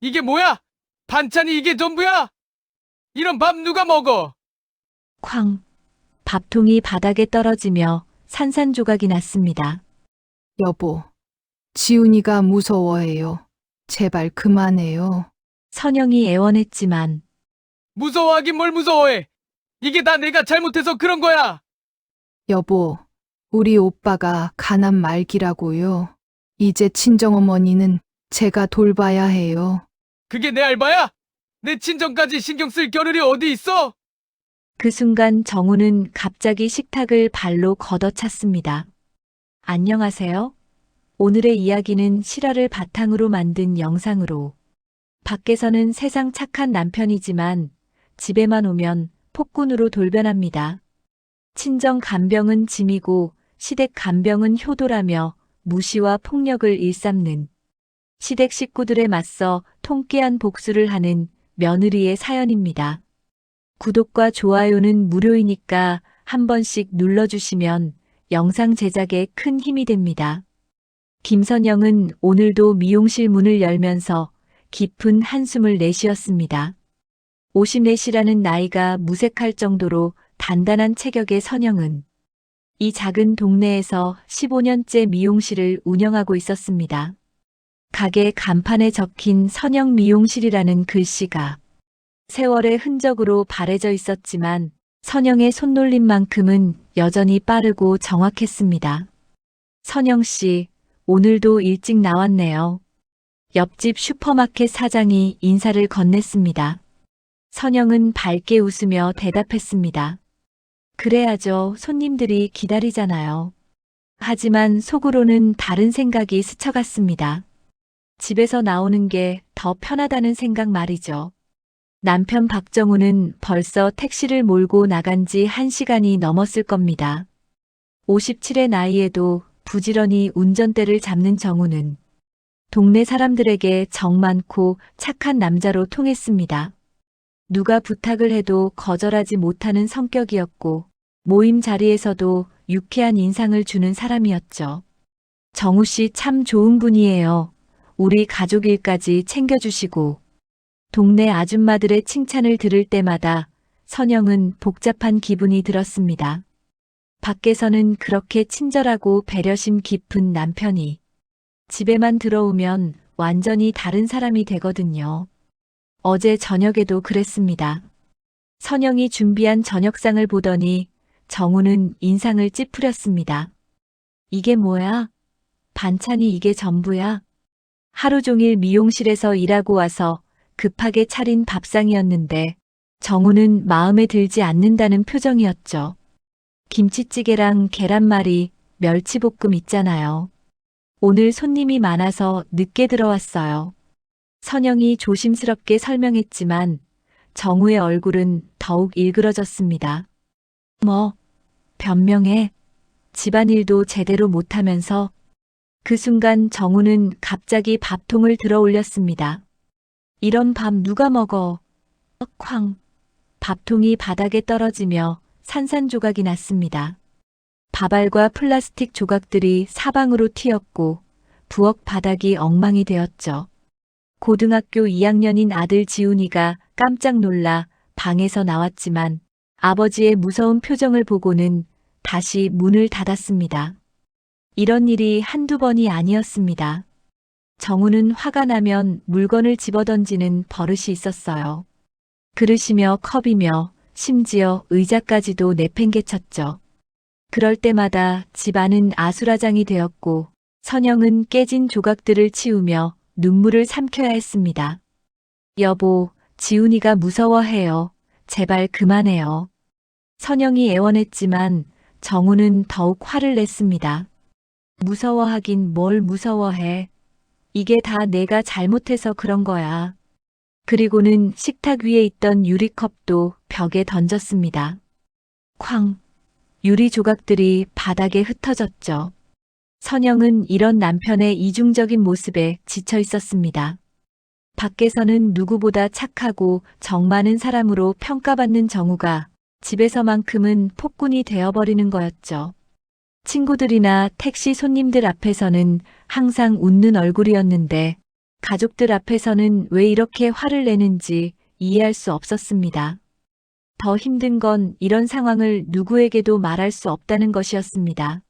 이게 뭐야? 반찬이 이게 전부야? 이런 밥 누가 먹어? 쾅! 밥통이 바닥에 떨어지며 산산조각이 났습니다. 여보, 지훈이가 무서워해요. 제발 그만해요. 선영이 애원했지만 무서워하긴 뭘 무서워해? 이게 다 내가 잘못해서 그런 거야. 여보, 우리 오빠가 가난 말기라고요. 이제 친정어머니는 제가 돌봐야 해요. 그게 내 알바야? 내 친정까지 신경 쓸 겨를이 어디 있어? 그 순간 정우는 갑자기 식탁을 발로 걷어찼습니다. 안녕하세요. 오늘의 이야기는 실화를 바탕으로 만든 영상으로 밖에서는 세상 착한 남편이지만 집에만 오면 폭군으로 돌변합니다. 친정 간병은 짐이고 시댁 간병은 효도라며 무시와 폭력을 일삼는 시댁 식구들에 맞서 통쾌한 복수를 하는 며느리의 사연입니다. 구독과 좋아요는 무료이니까 한 번씩 눌러주시면 영상 제작에 큰 힘이 됩니다. 김선영은 오늘도 미용실 문을 열면서 깊은 한숨을 내쉬었습니다. 54이라는 나이가 무색할 정도로 단단한 체격의 선영은 이 작은 동네에서 15년째 미용실을 운영하고 있었습니다. 가게 간판에 적힌 선영 미용실이라는 글씨가 세월의 흔적으로 바래져 있었지만 선영의 손놀림만큼은 여전히 빠르고 정확했습니다. 선영 씨, 오늘도 일찍 나왔네요. 옆집 슈퍼마켓 사장이 인사를 건넸습니다. 선영은 밝게 웃으며 대답했습니다. 그래야죠. 손님들이 기다리잖아요. 하지만 속으로는 다른 생각이 스쳐갔습니다. 집에서 나오는 게 더 편하다는 생각 말이죠. 남편 박정우는 벌써 택시를 몰고 나간 지 1시간이 넘었을 겁니다. 57의 나이에도 부지런히 운전대를 잡는 정우는 동네 사람들에게 정 많고 착한 남자로 통했습니다. 누가 부탁을 해도 거절하지 못하는 성격이었고 모임 자리에서도 유쾌한 인상을 주는 사람이었죠. 정우 씨 참 좋은 분이에요. 우리 가족 일까지 챙겨주시고 동네 아줌마들의 칭찬을 들을 때마다 선영은 복잡한 기분이 들었습니다. 밖에서는 그렇게 친절하고 배려심 깊은 남편이 집에만 들어오면 완전히 다른 사람이 되거든요. 어제 저녁에도 그랬습니다. 선영이 준비한 저녁상을 보더니 정우는 인상을 찌푸렸습니다. 이게 뭐야? 반찬이 이게 전부야? 하루 종일 미용실에서 일하고 와서 급하게 차린 밥상이었는데 정우는 마음에 들지 않는다는 표정이었죠. 김치찌개랑 계란말이, 멸치볶음 있잖아요. 오늘 손님이 많아서 늦게 들어왔어요. 선영이 조심스럽게 설명했지만 정우의 얼굴은 더욱 일그러졌습니다. 뭐, 변명해. 집안일도 제대로 못하면서. 그 순간 정우는 갑자기 밥통을 들어 올렸습니다. 이런 밥 누가 먹어? 쾅. 밥통이 바닥에 떨어지며 산산조각이 났습니다. 밥알과 플라스틱 조각들이 사방으로 튀었고 부엌 바닥이 엉망이 되었죠. 고등학교 2학년인 아들 지훈이가 깜짝 놀라 방에서 나왔지만 아버지의 무서운 표정을 보고는 다시 문을 닫았습니다. 이런 일이 한두 번이 아니었습니다. 정우는 화가 나면 물건을 집어던지는 버릇이 있었어요. 그릇이며 컵이며 심지어 의자까지도 내팽개쳤죠. 그럴 때마다 집안은 아수라장이 되었고 선영은 깨진 조각들을 치우며 눈물을 삼켜야 했습니다. 여보, 지훈이가 무서워해요. 제발 그만해요. 선영이 애원했지만 정우는 더욱 화를 냈습니다. 무서워하긴 뭘 무서워해. 이게 다 내가 잘못해서 그런 거야. 그리고는 식탁 위에 있던 유리컵도 벽에 던졌습니다. 쾅! 유리 조각들이 바닥에 흩어졌죠. 선영은 이런 남편의 이중적인 모습에 지쳐 있었습니다. 밖에서는 누구보다 착하고 정 많은 사람으로 평가받는 정우가 집에서만큼은 폭군이 되어버리는 거였죠. 친구들이나 택시 손님들 앞에서는 항상 웃는 얼굴이었는데 가족들 앞에서는 왜 이렇게 화를 내는지 이해할 수 없었습니다. 더 힘든 건 이런 상황을 누구에게도 말할 수 없다는 것이었습니다.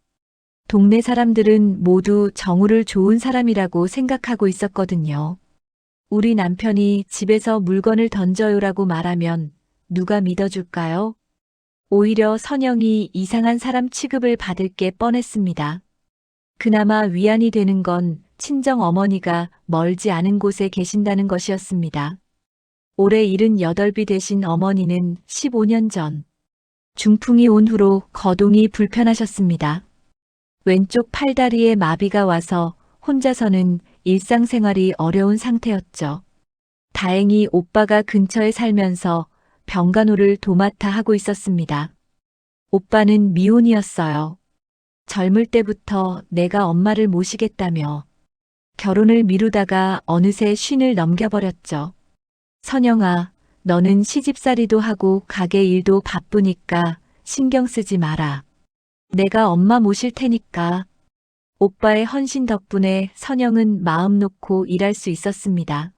동네 사람들은 모두 정우를 좋은 사람이라고 생각하고 있었거든요. 우리 남편이 집에서 물건을 던져요라고 말하면 누가 믿어줄까요? 오히려 선영이 이상한 사람 취급을 받을 게 뻔했습니다. 그나마 위안이 되는 건 친정 어머니가 멀지 않은 곳에 계신다는 것이었습니다. 올해 78이 되신 어머니는 15년 전 중풍이 온 후로 거동이 불편하셨습니다. 왼쪽 팔다리에 마비가 와서 혼자서는 일상생활이 어려운 상태였죠. 다행히 오빠가 근처에 살면서 병간호를 도맡아 하고 있었습니다. 오빠는 미혼이었어요. 젊을 때부터 내가 엄마를 모시겠다며 결혼을 미루다가 어느새 쉰을 넘겨버렸죠. 선영아, 너는 시집살이도 하고 가게 일도 바쁘니까 신경 쓰지 마라. 내가 엄마 모실 테니까. 오빠의 헌신 덕분에 선영은 마음 놓고 일할 수 있었습니다.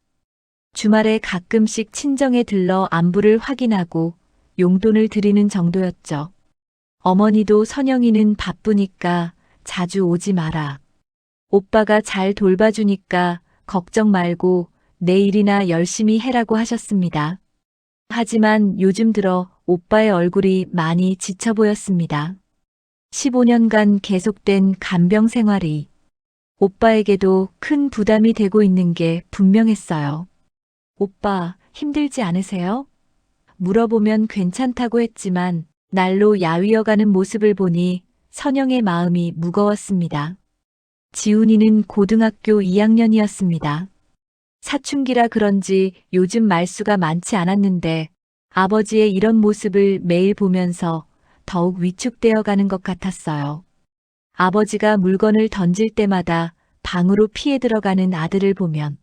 주말에 가끔씩 친정에 들러 안부를 확인하고 용돈을 드리는 정도였죠. 어머니도 선영이는 바쁘니까 자주 오지 마라. 오빠가 잘 돌봐주니까 걱정 말고 내 일이나 열심히 해라고 하셨습니다. 하지만 요즘 들어 오빠의 얼굴이 많이 지쳐 보였습니다. 15년간 계속된 간병 생활이 오빠에게도 큰 부담이 되고 있는 게 분명했어요. 오빠, 힘들지 않으세요? 물어보면 괜찮다고 했지만 날로 야위어가는 모습을 보니 선영의 마음이 무거웠습니다. 지훈이는 고등학교 2학년이었습니다. 사춘기라 그런지 요즘 말수가 많지 않았는데 아버지의 이런 모습을 매일 보면서 더욱 위축되어 가는 것 같았어요. 아버지가 물건을 던질 때마다 방으로 피해 들어가는 아들을 보면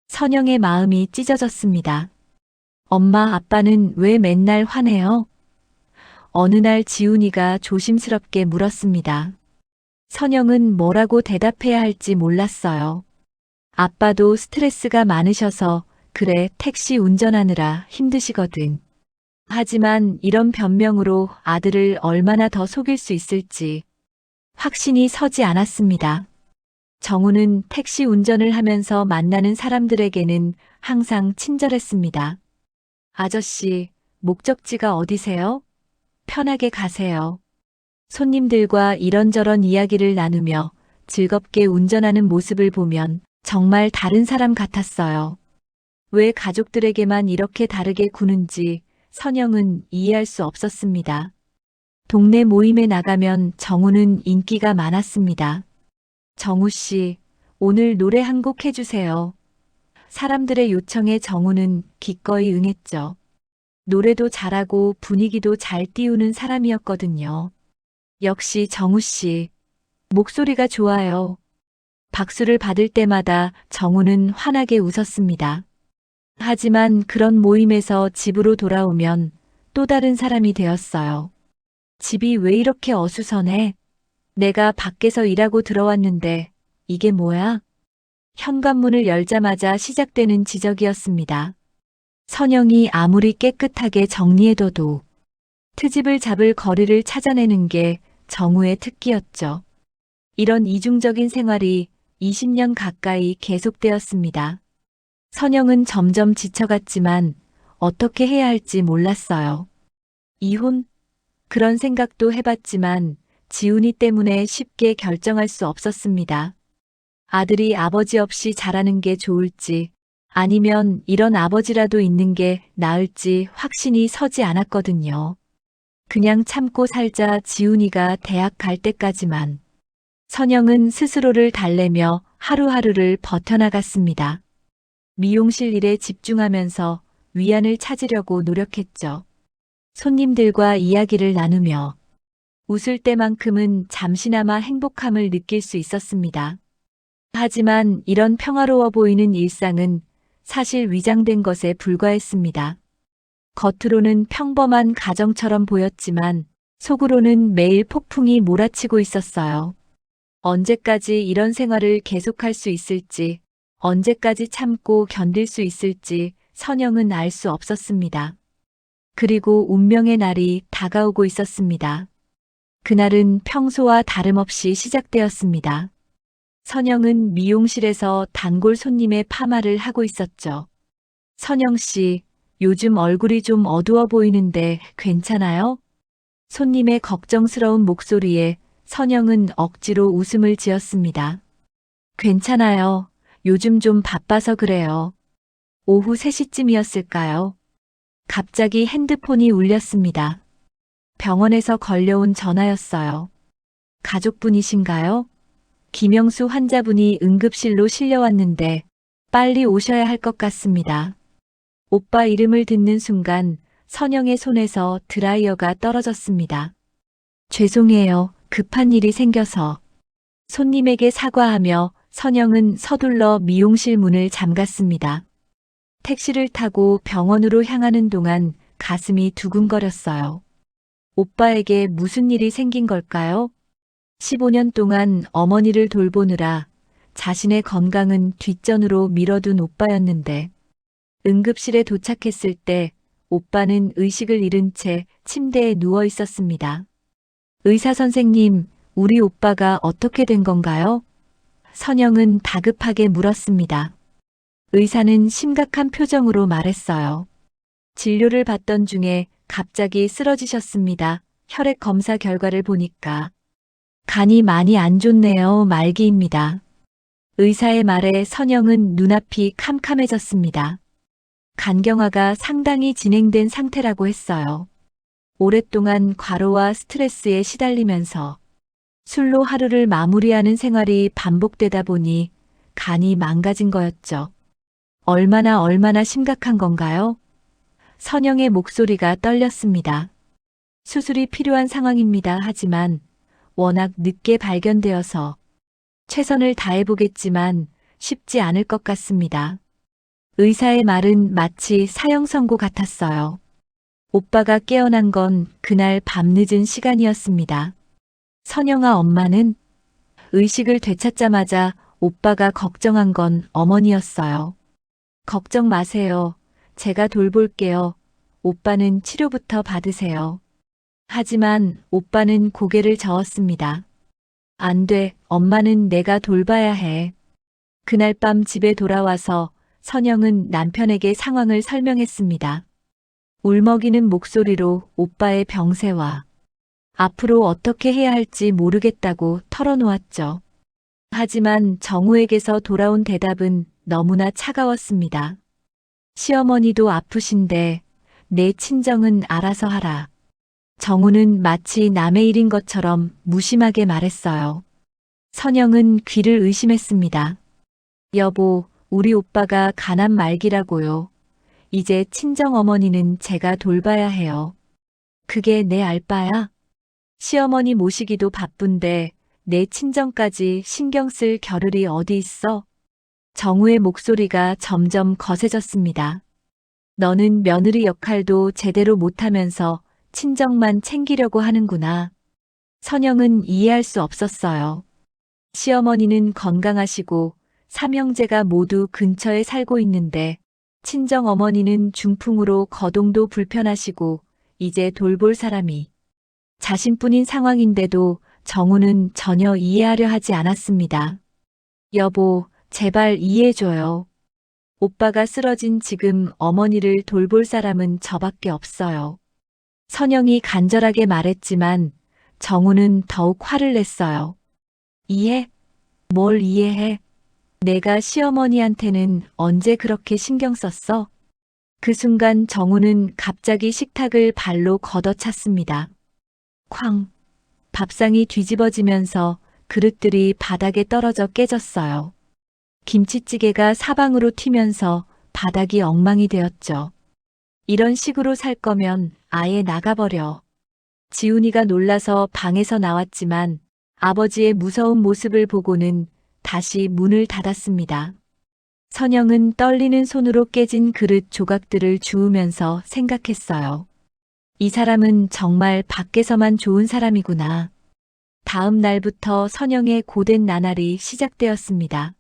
선영의 마음이 찢어졌습니다. 엄마, 아빠는 왜 맨날 화내요? 어느 날 지훈이가 조심스럽게 물었습니다. 선영은 뭐라고 대답해야 할지 몰랐어요. 아빠도 스트레스가 많으셔서 그래, 택시 운전하느라 힘드시거든. 하지만 이런 변명으로 아들을 얼마나 더 속일 수 있을지 확신이 서지 않았습니다. 정우는 택시 운전을 하면서 만나는 사람들에게는 항상 친절했습니다. 아저씨, 목적지가 어디세요? 편하게 가세요. 손님들과 이런저런 이야기를 나누며 즐겁게 운전하는 모습을 보면 정말 다른 사람 같았어요. 왜 가족들에게만 이렇게 다르게 구는지 선영은 이해할 수 없었습니다. 동네 모임에 나가면 정우는 인기가 많았습니다. 정우 씨, 오늘 노래 한 곡 해주세요. 사람들의 요청에 정우는 기꺼이 응했죠. 노래도 잘하고 분위기도 잘 띄우는 사람이었거든요. 역시 정우 씨, 목소리가 좋아요. 박수를 받을 때마다 정우는 환하게 웃었습니다. 하지만 그런 모임에서 집으로 돌아오면 또 다른 사람이 되었어요. 집이 왜 이렇게 어수선해? 내가 밖에서 일하고 들어왔는데 이게 뭐야? 현관문을 열자마자 시작되는 지적이었습니다. 선영이 아무리 깨끗하게 정리해둬도 트집을 잡을 거리를 찾아내는 게 정우의 특기였죠. 이런 이중적인 생활이 20년 가까이 계속되었습니다. 선영은 점점 지쳐갔지만 어떻게 해야 할지 몰랐어요. 이혼? 그런 생각도 해봤지만 지훈이 때문에 쉽게 결정할 수 없었습니다. 아들이 아버지 없이 자라는 게 좋을지 아니면 이런 아버지라도 있는 게 나을지 확신이 서지 않았거든요. 그냥 참고 살자 지훈이가 대학 갈 때까지만. 선영은 스스로를 달래며 하루하루를 버텨나갔습니다. 미용실 일에 집중하면서 위안을 찾으려고 노력했죠. 손님들과 이야기를 나누며 웃을 때만큼은 잠시나마 행복함을 느낄 수 있었습니다. 하지만 이런 평화로워 보이는 일상은 사실 위장된 것에 불과했습니다. 겉으로는 평범한 가정처럼 보였지만 속으로는 매일 폭풍이 몰아치고 있었어요. 언제까지 이런 생활을 계속할 수 있을지 언제까지 참고 견딜 수 있을지 선영은 알 수 없었습니다. 그리고 운명의 날이 다가오고 있었습니다. 그날은 평소와 다름없이 시작되었습니다. 선영은 미용실에서 단골 손님의 파마를 하고 있었죠. 선영 씨, 요즘 얼굴이 좀 어두워 보이는데 괜찮아요? 손님의 걱정스러운 목소리에 선영은 억지로 웃음을 지었습니다. 괜찮아요. 요즘 좀 바빠서 그래요. 오후 3시쯤이었을까요? 갑자기 핸드폰이 울렸습니다. 병원에서 걸려온 전화였어요. 가족분이신가요? 김영수 환자분이 응급실로 실려왔는데 빨리 오셔야 할 것 같습니다. 오빠 이름을 듣는 순간 선영의 손에서 드라이어가 떨어졌습니다. 죄송해요. 급한 일이 생겨서. 손님에게 사과하며 선영은 서둘러 미용실 문을 잠갔습니다. 택시를 타고 병원으로 향하는 동안 가슴이 두근거렸어요. 오빠에게 무슨 일이 생긴 걸까요? 15년 동안 어머니를 돌보느라 자신의 건강은 뒷전으로 밀어둔 오빠였는데 응급실에 도착했을 때 오빠는 의식을 잃은 채 침대에 누워 있었습니다. 의사 선생님, 우리 오빠가 어떻게 된 건가요? 선영은 다급하게 물었습니다. 의사는 심각한 표정으로 말했어요. 진료를 받던 중에 갑자기 쓰러지셨습니다. 혈액 검사 결과를 보니까 간이 많이 안 좋네요. 말기입니다. 의사의 말에 선영은 눈앞이 캄캄해졌습니다. 간경화가 상당히 진행된 상태라고 했어요. 오랫동안 과로와 스트레스에 시달리면서 술로 하루를 마무리하는 생활이 반복되다 보니 간이 망가진 거였죠. 얼마나 심각한 건가요? 선영의 목소리가 떨렸습니다. 수술이 필요한 상황입니다. 하지만 워낙 늦게 발견되어서 최선을 다해보겠지만 쉽지 않을 것 같습니다. 의사의 말은 마치 사형 선고 같았어요. 오빠가 깨어난 건 그날 밤늦은 시간이었습니다. 선영아 엄마는 의식을 되찾자마자 오빠가 걱정한 건 어머니였어요. 걱정 마세요. 제가 돌볼게요. 오빠는 치료부터 받으세요. 하지만 오빠는 고개를 저었습니다. 안 돼, 엄마는 내가 돌봐야 해. 그날 밤 집에 돌아와서 선영은 남편에게 상황을 설명했습니다. 울먹이는 목소리로 오빠의 병세와 앞으로 어떻게 해야 할지 모르겠다고 털어놓았죠. 하지만 정우에게서 돌아온 대답은 너무나 차가웠습니다. 시어머니도 아프신데 내 친정은 알아서 하라. 정우는 마치 남의 일인 것처럼 무심하게 말했어요. 선영은 귀를 의심했습니다. 여보, 우리 오빠가 간암 말기라고요. 이제 친정어머니는 제가 돌봐야 해요. 그게 내 알바야? 시어머니 모시기도 바쁜데 내 친정까지 신경 쓸 겨를이 어디 있어? 정우의 목소리가 점점 거세졌습니다. 너는 며느리 역할도 제대로 못하면서 친정만 챙기려고 하는구나. 선영은 이해할 수 없었어요. 시어머니는 건강하시고 삼형제가 모두 근처에 살고 있는데 친정어머니는 중풍으로 거동도 불편하시고 이제 돌볼 사람이 자신뿐인 상황인데도 정우는 전혀 이해하려 하지 않았습니다. 여보, 제발 이해해줘요. 오빠가 쓰러진 지금 어머니를 돌볼 사람은 저밖에 없어요. 선영이 간절하게 말했지만 정우는 더욱 화를 냈어요. 이해? 뭘 이해해? 내가 시어머니한테는 언제 그렇게 신경 썼어? 그 순간 정우는 갑자기 식탁을 발로 걷어찼습니다. 쾅! 밥상이 뒤집어지면서 그릇들이 바닥에 떨어져 깨졌어요. 김치찌개가 사방으로 튀면서 바닥이 엉망이 되었죠. 이런 식으로 살 거면 아예 나가버려. 지훈이가 놀라서 방에서 나왔지만 아버지의 무서운 모습을 보고는 다시 문을 닫았습니다. 선영은 떨리는 손으로 깨진 그릇 조각들을 주우면서 생각했어요. 이 사람은 정말 밖에서만 좋은 사람이구나. 다음 날부터 선영의 고된 나날이 시작되었습니다.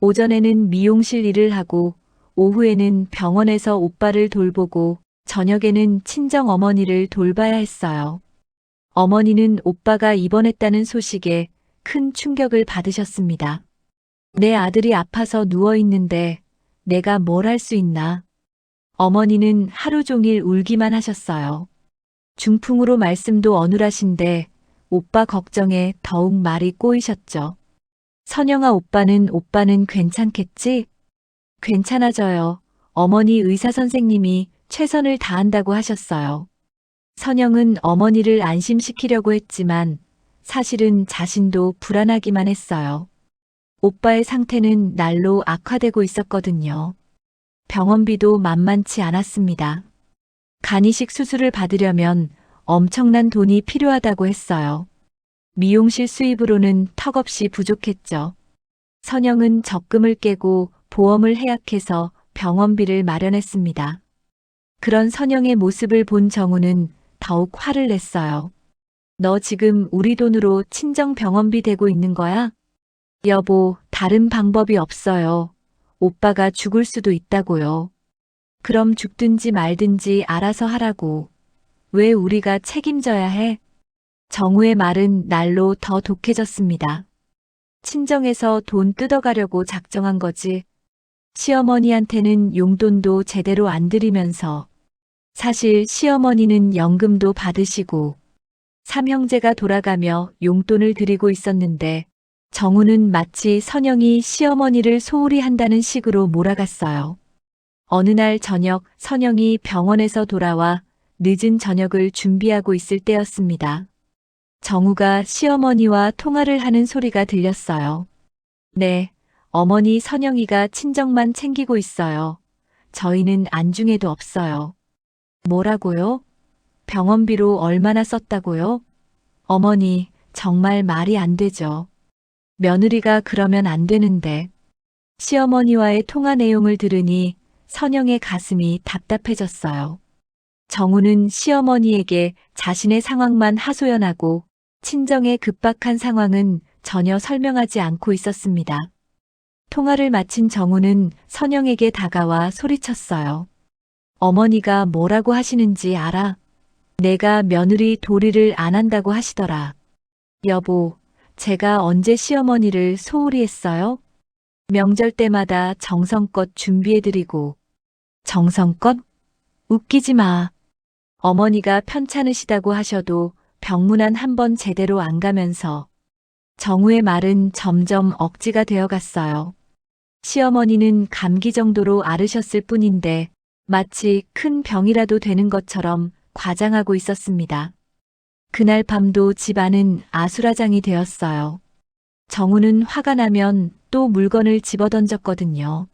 오전에는 미용실 일을 하고 오후에는 병원에서 오빠를 돌보고 저녁에는 친정 어머니를 돌봐야 했어요. 어머니는 오빠가 입원했다는 소식에 큰 충격을 받으셨습니다. 내 아들이 아파서 누워 있는데 내가 뭘 할 수 있나? 어머니는 하루 종일 울기만 하셨어요. 중풍으로 말씀도 어눌하신데 오빠 걱정에 더욱 말이 꼬이셨죠. 선영아, 오빠는 괜찮겠지? 괜찮아져요. 어머니 의사 선생님이 최선을 다한다고 하셨어요. 선영은 어머니를 안심시키려고 했지만 사실은 자신도 불안하기만 했어요. 오빠의 상태는 날로 악화되고 있었거든요. 병원비도 만만치 않았습니다. 간이식 수술을 받으려면 엄청난 돈이 필요하다고 했어요. 미용실 수입으로는 턱없이 부족했죠. 선영은 적금을 깨고 보험을 해약해서 병원비를 마련했습니다. 그런 선영의 모습을 본 정우는 더욱 화를 냈어요. 너 지금 우리 돈으로 친정 병원비 대고 있는 거야? 여보, 다른 방법이 없어요. 오빠가 죽을 수도 있다고요. 그럼 죽든지 말든지 알아서 하라고. 왜 우리가 책임져야 해? 정우의 말은 날로 더 독해졌습니다. 친정에서 돈 뜯어가려고 작정한 거지. 시어머니한테는 용돈도 제대로 안 드리면서 사실 시어머니는 연금도 받으시고 삼형제가 돌아가며 용돈을 드리고 있었는데 정우는 마치 선영이 시어머니를 소홀히 한다는 식으로 몰아갔어요. 어느 날 저녁 선영이 병원에서 돌아와 늦은 저녁을 준비하고 있을 때였습니다. 정우가 시어머니와 통화를 하는 소리가 들렸어요. 네, 어머니 선영이가 친정만 챙기고 있어요. 저희는 안중에도 없어요. 뭐라고요? 병원비로 얼마나 썼다고요? 어머니, 정말 말이 안 되죠. 며느리가 그러면 안 되는데. 시어머니와의 통화 내용을 들으니 선영의 가슴이 답답해졌어요. 정우는 시어머니에게 자신의 상황만 하소연하고 친정의 급박한 상황은 전혀 설명하지 않고 있었습니다. 통화를 마친 정우는 선영에게 다가와 소리쳤어요. 어머니가 뭐라고 하시는지 알아? 내가 며느리 도리를 안 한다고 하시더라. 여보, 제가 언제 시어머니를 소홀히 했어요? 명절 때마다 정성껏 준비해드리고. 정성껏? 웃기지 마. 어머니가 편찮으시다고 하셔도 병문안 한 번 제대로 안 가면서. 정우의 말은 점점 억지가 되어갔어요. 시어머니는 감기 정도로 앓으셨을 뿐인데 마치 큰 병이라도 되는 것처럼 과장하고 있었습니다. 그날 밤도 집안은 아수라장이 되었어요. 정우는 화가 나면 또 물건을 집어던졌거든요.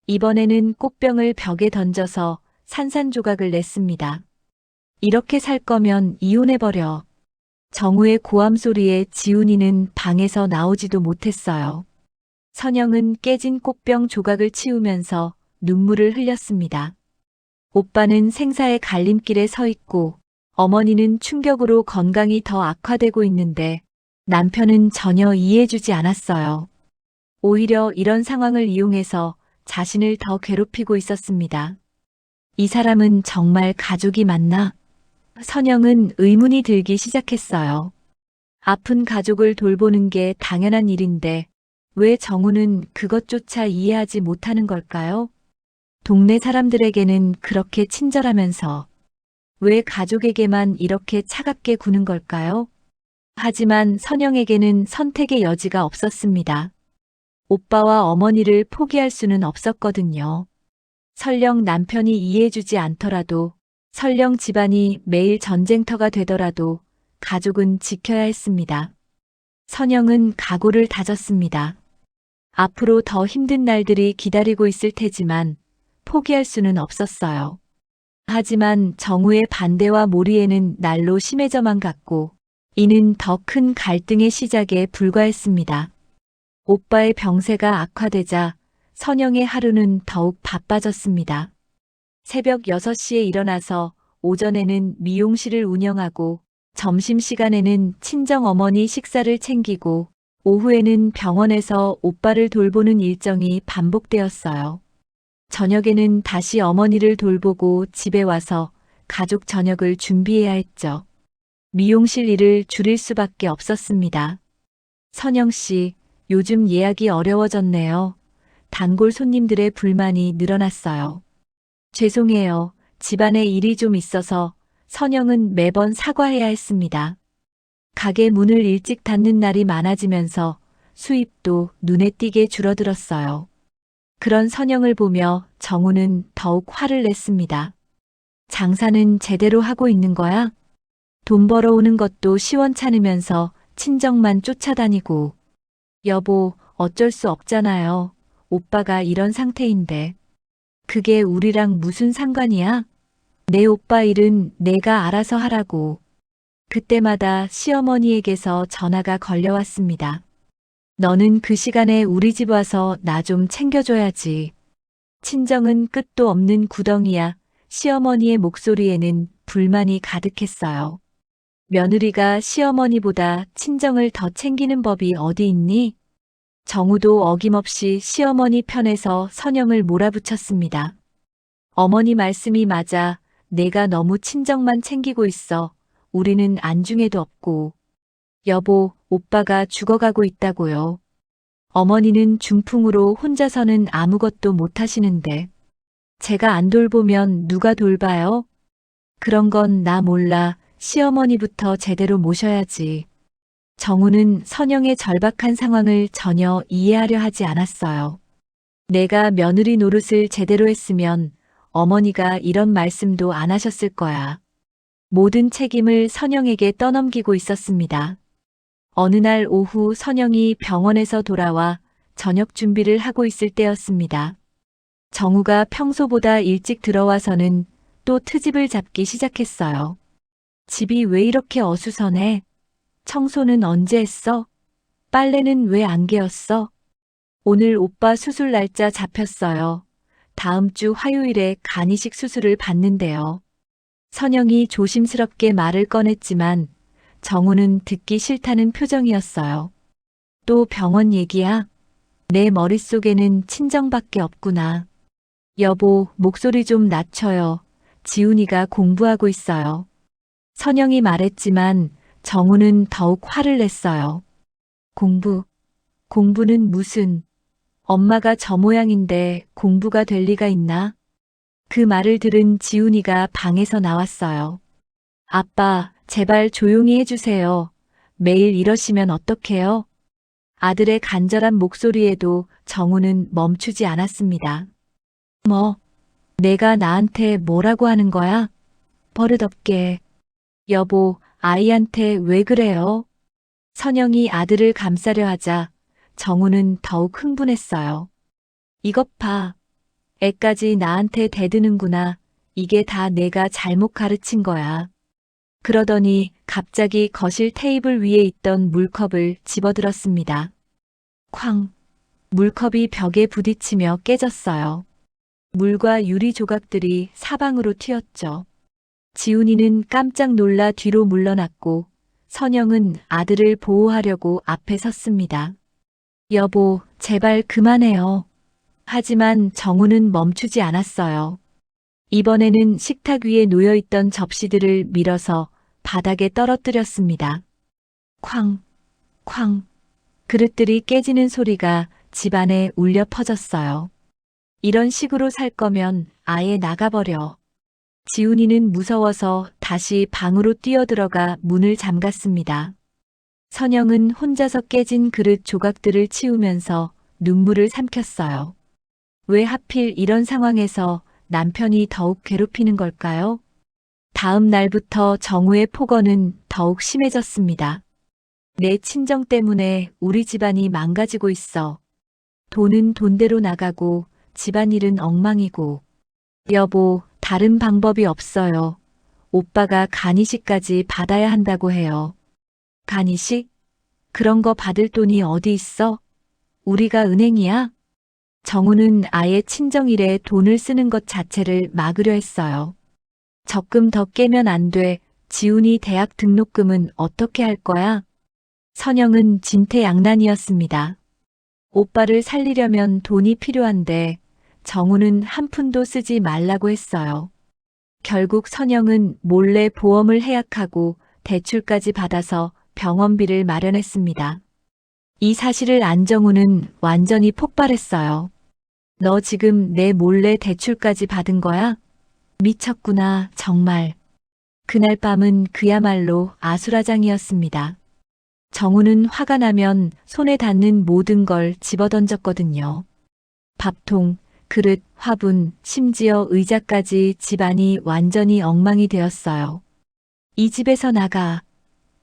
이번에는 꽃병을 벽에 던져서 산산조각을 냈습니다. 이렇게 살 거면 이혼해버려. 정우의 고함 소리에 지훈이는 방에서 나오지도 못했어요. 선영은 깨진 꽃병 조각을 치우면서 눈물을 흘렸습니다. 오빠는 생사의 갈림길에 서 있고 어머니는 충격으로 건강이 더 악화되고 있는데 남편은 전혀 이해해주지 않았어요. 오히려 이런 상황을 이용해서 자신을 더 괴롭히고 있었습니다. 이 사람은 정말 가족이 맞나? 선영은 의문이 들기 시작했어요. 아픈 가족을 돌보는 게 당연한 일인데 왜 정우는 그것조차 이해하지 못하는 걸까요? 동네 사람들에게는 그렇게 친절하면서 왜 가족에게만 이렇게 차갑게 구는 걸까요? 하지만 선영에게는 선택의 여지가 없었습니다. 오빠와 어머니를 포기할 수는 없었거든요. 설령 남편이 이해해주지 않더라도, 설령 집안이 매일 전쟁터가 되더라도 가족은 지켜야 했습니다. 선영은 각오를 다졌습니다. 앞으로 더 힘든 날들이 기다리고 있을 테지만 포기할 수는 없었어요. 하지만 정우의 반대와 몰이에는 날로 심해져만 갔고 이는 더 큰 갈등의 시작에 불과했습니다. 오빠의 병세가 악화되자 선영의 하루는 더욱 바빠졌습니다. 새벽 6시에 일어나서 오전에는 미용실을 운영하고 점심시간에는 친정어머니 식사를 챙기고 오후에는 병원에서 오빠를 돌보는 일정이 반복되었어요. 저녁에는 다시 어머니를 돌보고 집에 와서 가족 저녁을 준비해야 했죠. 미용실 일을 줄일 수밖에 없었습니다. 선영 씨, 요즘 예약이 어려워졌네요. 단골 손님들의 불만이 늘어났어요. 죄송해요. 집안에 일이 좀 있어서 선영은 매번 사과해야 했습니다. 가게 문을 일찍 닫는 날이 많아지면서 수입도 눈에 띄게 줄어들었어요. 그런 선영을 보며 정우는 더욱 화를 냈습니다. 장사는 제대로 하고 있는 거야? 돈 벌어오는 것도 시원찮으면서 친정만 쫓아다니고. 여보, 어쩔 수 없잖아요. 오빠가 이런 상태인데. 그게 우리랑 무슨 상관이야? 내 오빠 일은 내가 알아서 하라고. 그때마다 시어머니에게서 전화가 걸려왔습니다. 너는 그 시간에 우리 집 와서 나 좀 챙겨줘야지. 친정은 끝도 없는 구덩이야. 시어머니의 목소리에는 불만이 가득했어요. 며느리가 시어머니보다 친정을 더 챙기는 법이 어디 있니? 정우도 어김없이 시어머니 편에서 선영을 몰아붙였습니다. 어머니 말씀이 맞아. 내가 너무 친정만 챙기고 있어. 우리는 안중에도 없고. 여보, 오빠가 죽어가고 있다고요. 어머니는 중풍으로 혼자서는 아무것도 못하시는데. 제가 안 돌보면 누가 돌봐요? 그런 건 나 몰라. 시어머니부터 제대로 모셔야지. 정우는 선영의 절박한 상황을 전혀 이해하려 하지 않았어요. 내가 며느리 노릇을 제대로 했으면 어머니가 이런 말씀도 안 하셨을 거야. 모든 책임을 선영에게 떠넘기고 있었습니다. 어느 날 오후 선영이 병원에서 돌아와 저녁 준비를 하고 있을 때였습니다. 정우가 평소보다 일찍 들어와서는 또 트집을 잡기 시작했어요. 집이 왜 이렇게 어수선해? 청소는 언제 했어? 빨래는 왜 안 개었어? 오늘 오빠 수술 날짜 잡혔어요. 다음 주 화요일에 간이식 수술을 받는데요. 선영이 조심스럽게 말을 꺼냈지만 정우는 듣기 싫다는 표정이었어요. 또 병원 얘기야? 내 머릿속에는 친정밖에 없구나. 여보, 목소리 좀 낮춰요. 지훈이가 공부하고 있어요. 선영이 말했지만 정우는 더욱 화를 냈어요. 공부는 무슨, 엄마가 저 모양인데 공부가 될 리가 있나? 그 말을 들은 지훈이가 방에서 나왔어요. 아빠, 제발 조용히 해주세요. 매일 이러시면 어떡해요? 아들의 간절한 목소리에도 정우는 멈추지 않았습니다. 뭐, 내가 나한테 뭐라고 하는 거야? 버릇없게. 여보, 아이한테 왜 그래요? 선영이 아들을 감싸려 하자 정우는 더욱 흥분했어요. 이것 봐. 애까지 나한테 대드는구나. 이게 다 내가 잘못 가르친 거야. 그러더니 갑자기 거실 테이블 위에 있던 물컵을 집어들었습니다. 쾅! 물컵이 벽에 부딪히며 깨졌어요. 물과 유리 조각들이 사방으로 튀었죠. 지훈이는 깜짝 놀라 뒤로 물러났고 선영은 아들을 보호하려고 앞에 섰습니다. 여보, 제발 그만해요. 하지만 정우는 멈추지 않았어요. 이번에는 식탁 위에 놓여있던 접시들을 밀어서 바닥에 떨어뜨렸습니다. 쾅, 쾅. 그릇들이 깨지는 소리가 집안에 울려 퍼졌어요. 이런 식으로 살 거면 아예 나가버려. 지훈이는 무서워서 다시 방으로 뛰어들어가 문을 잠갔습니다. 선영은 혼자서 깨진 그릇 조각들을 치우면서 눈물을 삼켰어요. 왜 하필 이런 상황에서 남편이 더욱 괴롭히는 걸까요? 다음 날부터 정우의 폭언은 더욱 심해졌습니다. 내 친정 때문에 우리 집안이 망가지고 있어. 돈은 돈대로 나가고 집안일은 엉망이고. 여보, 다른 방법이 없어요. 오빠가 간이식까지 받아야 한다고 해요. 간이식? 그런 거 받을 돈이 어디 있어? 우리가 은행이야? 정우는 아예 친정일에 돈을 쓰는 것 자체를 막으려 했어요. 적금 더 깨면 안 돼. 지훈이 대학 등록금은 어떻게 할 거야? 선영은 진퇴양난이었습니다. 오빠를 살리려면 돈이 필요한데 정우는 한 푼도 쓰지 말라고 했어요. 결국 선영은 몰래 보험을 해약하고 대출까지 받아서 병원비를 마련했습니다. 이 사실을 안 정우는 완전히 폭발했어요. 너 지금 내 몰래 대출까지 받은 거야? 미쳤구나, 정말. 그날 밤은 그야말로 아수라장이었습니다. 정우는 화가 나면 손에 닿는 모든 걸 집어던졌거든요. 밥통, 그릇, 화분, 심지어 의자까지 집안이 완전히 엉망이 되었어요. 이 집에서 나가.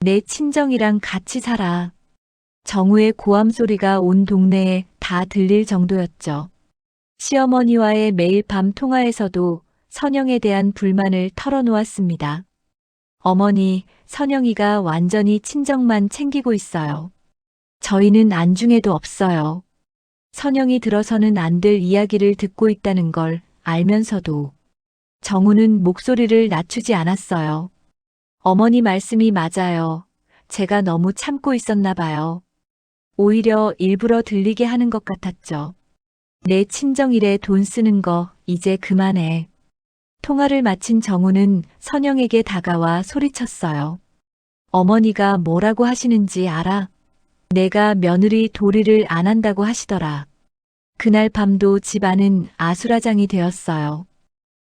내 친정이랑 같이 살아. 정우의 고함 소리가 온 동네에 다 들릴 정도였죠. 시어머니와의 매일 밤 통화에서도 선영에 대한 불만을 털어놓았습니다. 어머니, 선영이가 완전히 친정만 챙기고 있어요. 저희는 안중에도 없어요. 선영이 들어서는 안 될 이야기를 듣고 있다는 걸 알면서도 정우는 목소리를 낮추지 않았어요. 어머니 말씀이 맞아요. 제가 너무 참고 있었나 봐요. 오히려 일부러 들리게 하는 것 같았죠. 내 친정일에 돈 쓰는 거 이제 그만해. 통화를 마친 정우는 선영에게 다가와 소리쳤어요. 어머니가 뭐라고 하시는지 알아? 내가 며느리 도리를 안 한다고 하시더라. 그날 밤도 집안은 아수라장이 되었어요.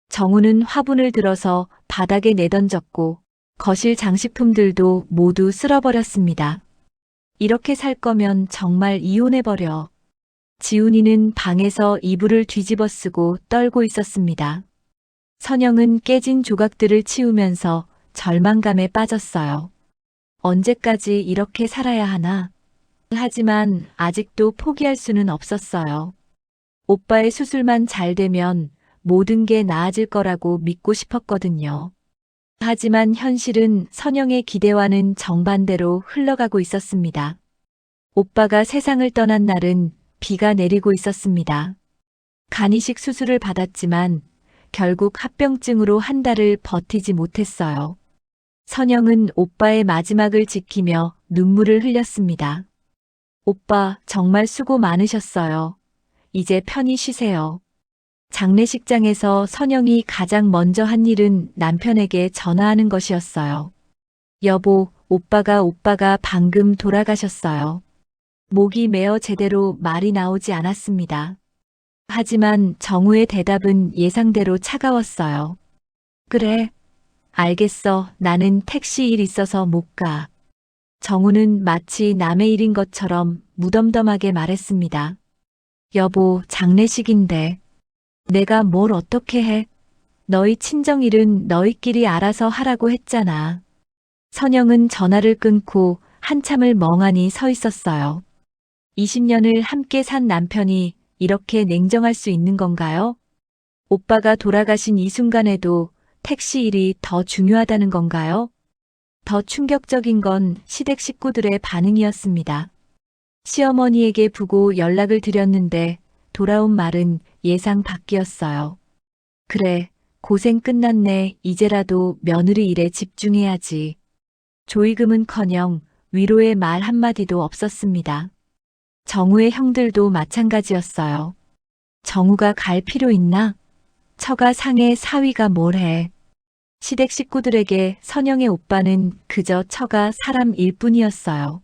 정우는 화분을 들어서 바닥에 내던졌고 거실 장식품들도 모두 쓸어버렸습니다. 이렇게 살 거면 정말 이혼해버려. 지훈이는 방에서 이불을 뒤집어 쓰고 떨고 있었습니다. 선영은 깨진 조각들을 치우면서 절망감에 빠졌어요. 언제까지 이렇게 살아야 하나? 하지만 아직도 포기할 수는 없었어요. 오빠의 수술만 잘 되면 모든 게 나아질 거라고 믿고 싶었거든요. 하지만 현실은 선영의 기대와는 정반대로 흘러가고 있었습니다. 오빠가 세상을 떠난 날은 비가 내리고 있었습니다. 간이식 수술을 받았지만 결국 합병증으로 한 달을 버티지 못했어요. 선영은 오빠의 마지막을 지키며 눈물을 흘렸습니다. 오빠, 정말 수고 많으셨어요. 이제 편히 쉬세요. 장례식장에서 선영이 가장 먼저 한 일은 남편에게 전화하는 것이었어요. 여보, 오빠가 방금 돌아가셨어요. 목이 메어 제대로 말이 나오지 않았습니다. 하지만 정우의 대답은 예상대로 차가웠어요. 그래. 알겠어. 나는 택시 일 있어서 못 가. 정우는 마치 남의 일인 것처럼 무덤덤하게 말했습니다. 여보, 장례식인데. 내가 뭘 어떻게 해? 너희 친정일은 너희끼리 알아서 하라고 했잖아. 선영은 전화를 끊고 한참을 멍하니 서 있었어요. 20년을 함께 산 남편이 이렇게 냉정할 수 있는 건가요? 오빠가 돌아가신 이 순간에도 택시 일이 더 중요하다는 건가요? 더 충격적인 건 시댁 식구들의 반응이었습니다. 시어머니에게 부고 연락을 드렸는데 돌아온 말은 예상 밖이었어요. 그래, 고생 끝났네. 이제라도 며느리 일에 집중해야지. 조의금은커녕 위로의 말 한마디도 없었습니다. 정우의 형들도 마찬가지였어요. 정우가 갈 필요 있나? 처가 상해 사위가 뭘 해. 시댁 식구들에게 선영의 오빠는 그저 처가 사람일 뿐이었어요.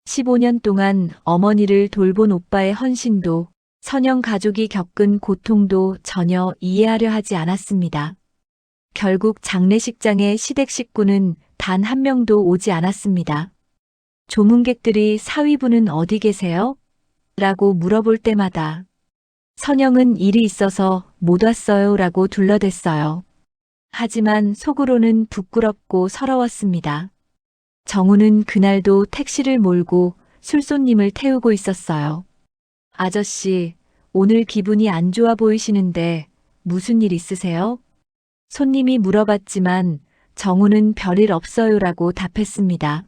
15년 동안 어머니를 돌본 오빠의 헌신도 선영 가족이 겪은 고통도 전혀 이해하려 하지 않았습니다. 결국 장례식장에 시댁 식구는 단 한 명도 오지 않았습니다. 조문객들이 사위분은 어디 계세요? 라고 물어볼 때마다 선영은 일이 있어서 못 왔어요 라고 둘러댔어요. 하지만 속으로는 부끄럽고 서러웠습니다. 정우는 그날도 택시를 몰고 술손님을 태우고 있었어요. 아저씨, 오늘 기분이 안 좋아 보이시는데 무슨 일 있으세요? 손님이 물어봤지만 정우는 별일 없어요라고 답했습니다.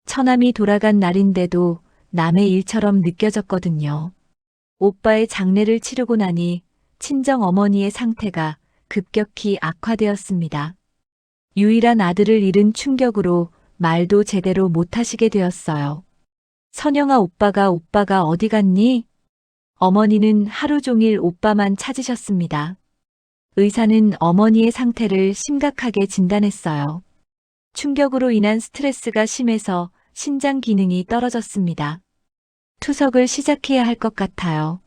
처남이 돌아간 날인데도 남의 일처럼 느껴졌거든요. 오빠의 장례를 치르고 나니 친정 어머니의 상태가 급격히 악화되었습니다. 유일한 아들을 잃은 충격으로 말도 제대로 못하시게 되었어요. 선영아, 오빠가 어디 갔니? 어머니는 하루 종일 오빠만 찾으셨습니다. 의사는 어머니의 상태를 심각하게 진단했어요. 충격으로 인한 스트레스가 심해서 신장 기능이 떨어졌습니다. 투석을 시작해야 할 것 같아요.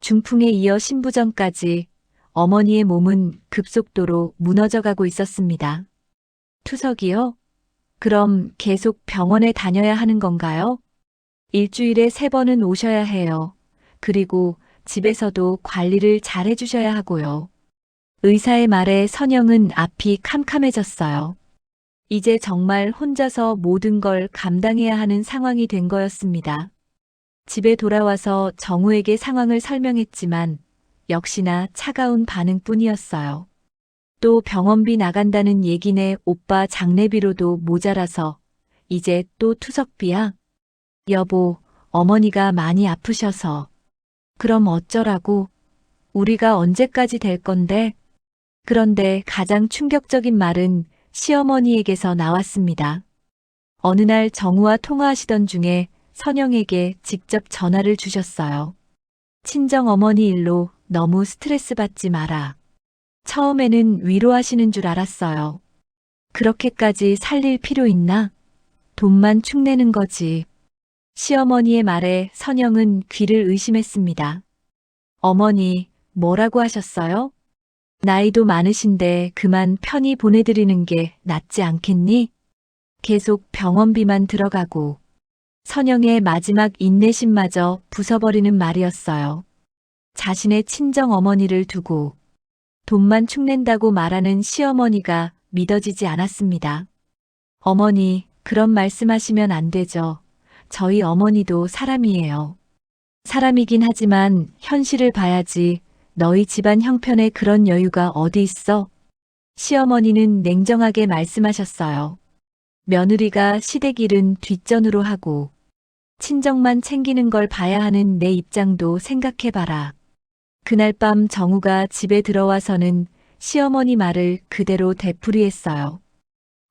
중풍에 이어 신부전까지 어머니의 몸은 급속도로 무너져가고 있었습니다. 투석이요? 그럼 계속 병원에 다녀야 하는 건가요? 일주일에 3번은 오셔야 해요. 그리고 집에서도 관리를 잘 해주셔야 하고요. 의사의 말에 선영은 앞이 캄캄해졌어요. 이제 정말 혼자서 모든 걸 감당해야 하는 상황이 된 거였습니다. 집에 돌아와서 정우에게 상황을 설명했지만 역시나 차가운 반응뿐이었어요. 또 병원비 나간다는 얘기네. 오빠 장례비로도 모자라서 이제 또 투석비야? 여보, 어머니가 많이 아프셔서. 그럼 어쩌라고? 우리가 언제까지 될 건데? 그런데 가장 충격적인 말은 시어머니에게서 나왔습니다. 어느 날 정우와 통화하시던 중에 선영에게 직접 전화를 주셨어요. 친정어머니 일로 너무 스트레스 받지 마라. 처음에는 위로하시는 줄 알았어요. 그렇게까지 살릴 필요 있나? 돈만 축내는 거지. 시어머니의 말에 선영은 귀를 의심했습니다. 어머니, 뭐라고 하셨어요? 나이도 많으신데 그만 편히 보내드리는 게 낫지 않겠니? 계속 병원비만 들어가고. 선영의 마지막 인내심마저 부숴버리는 말이었어요. 자신의 친정 어머니를 두고 돈만 축낸다고 말하는 시어머니가 믿어지지 않았습니다. 어머니, 그런 말씀하시면 안 되죠. 저희 어머니도 사람이에요. 사람이긴 하지만 현실을 봐야지. 너희 집안 형편에 그런 여유가 어디 있어? 시어머니는 냉정하게 말씀하셨어요. 며느리가 시댁 일은 뒷전으로 하고 친정만 챙기는 걸 봐야 하는 내 입장도 생각해봐라. 그날 밤 정우가 집에 들어와서는 시어머니 말을 그대로 되풀이했어요.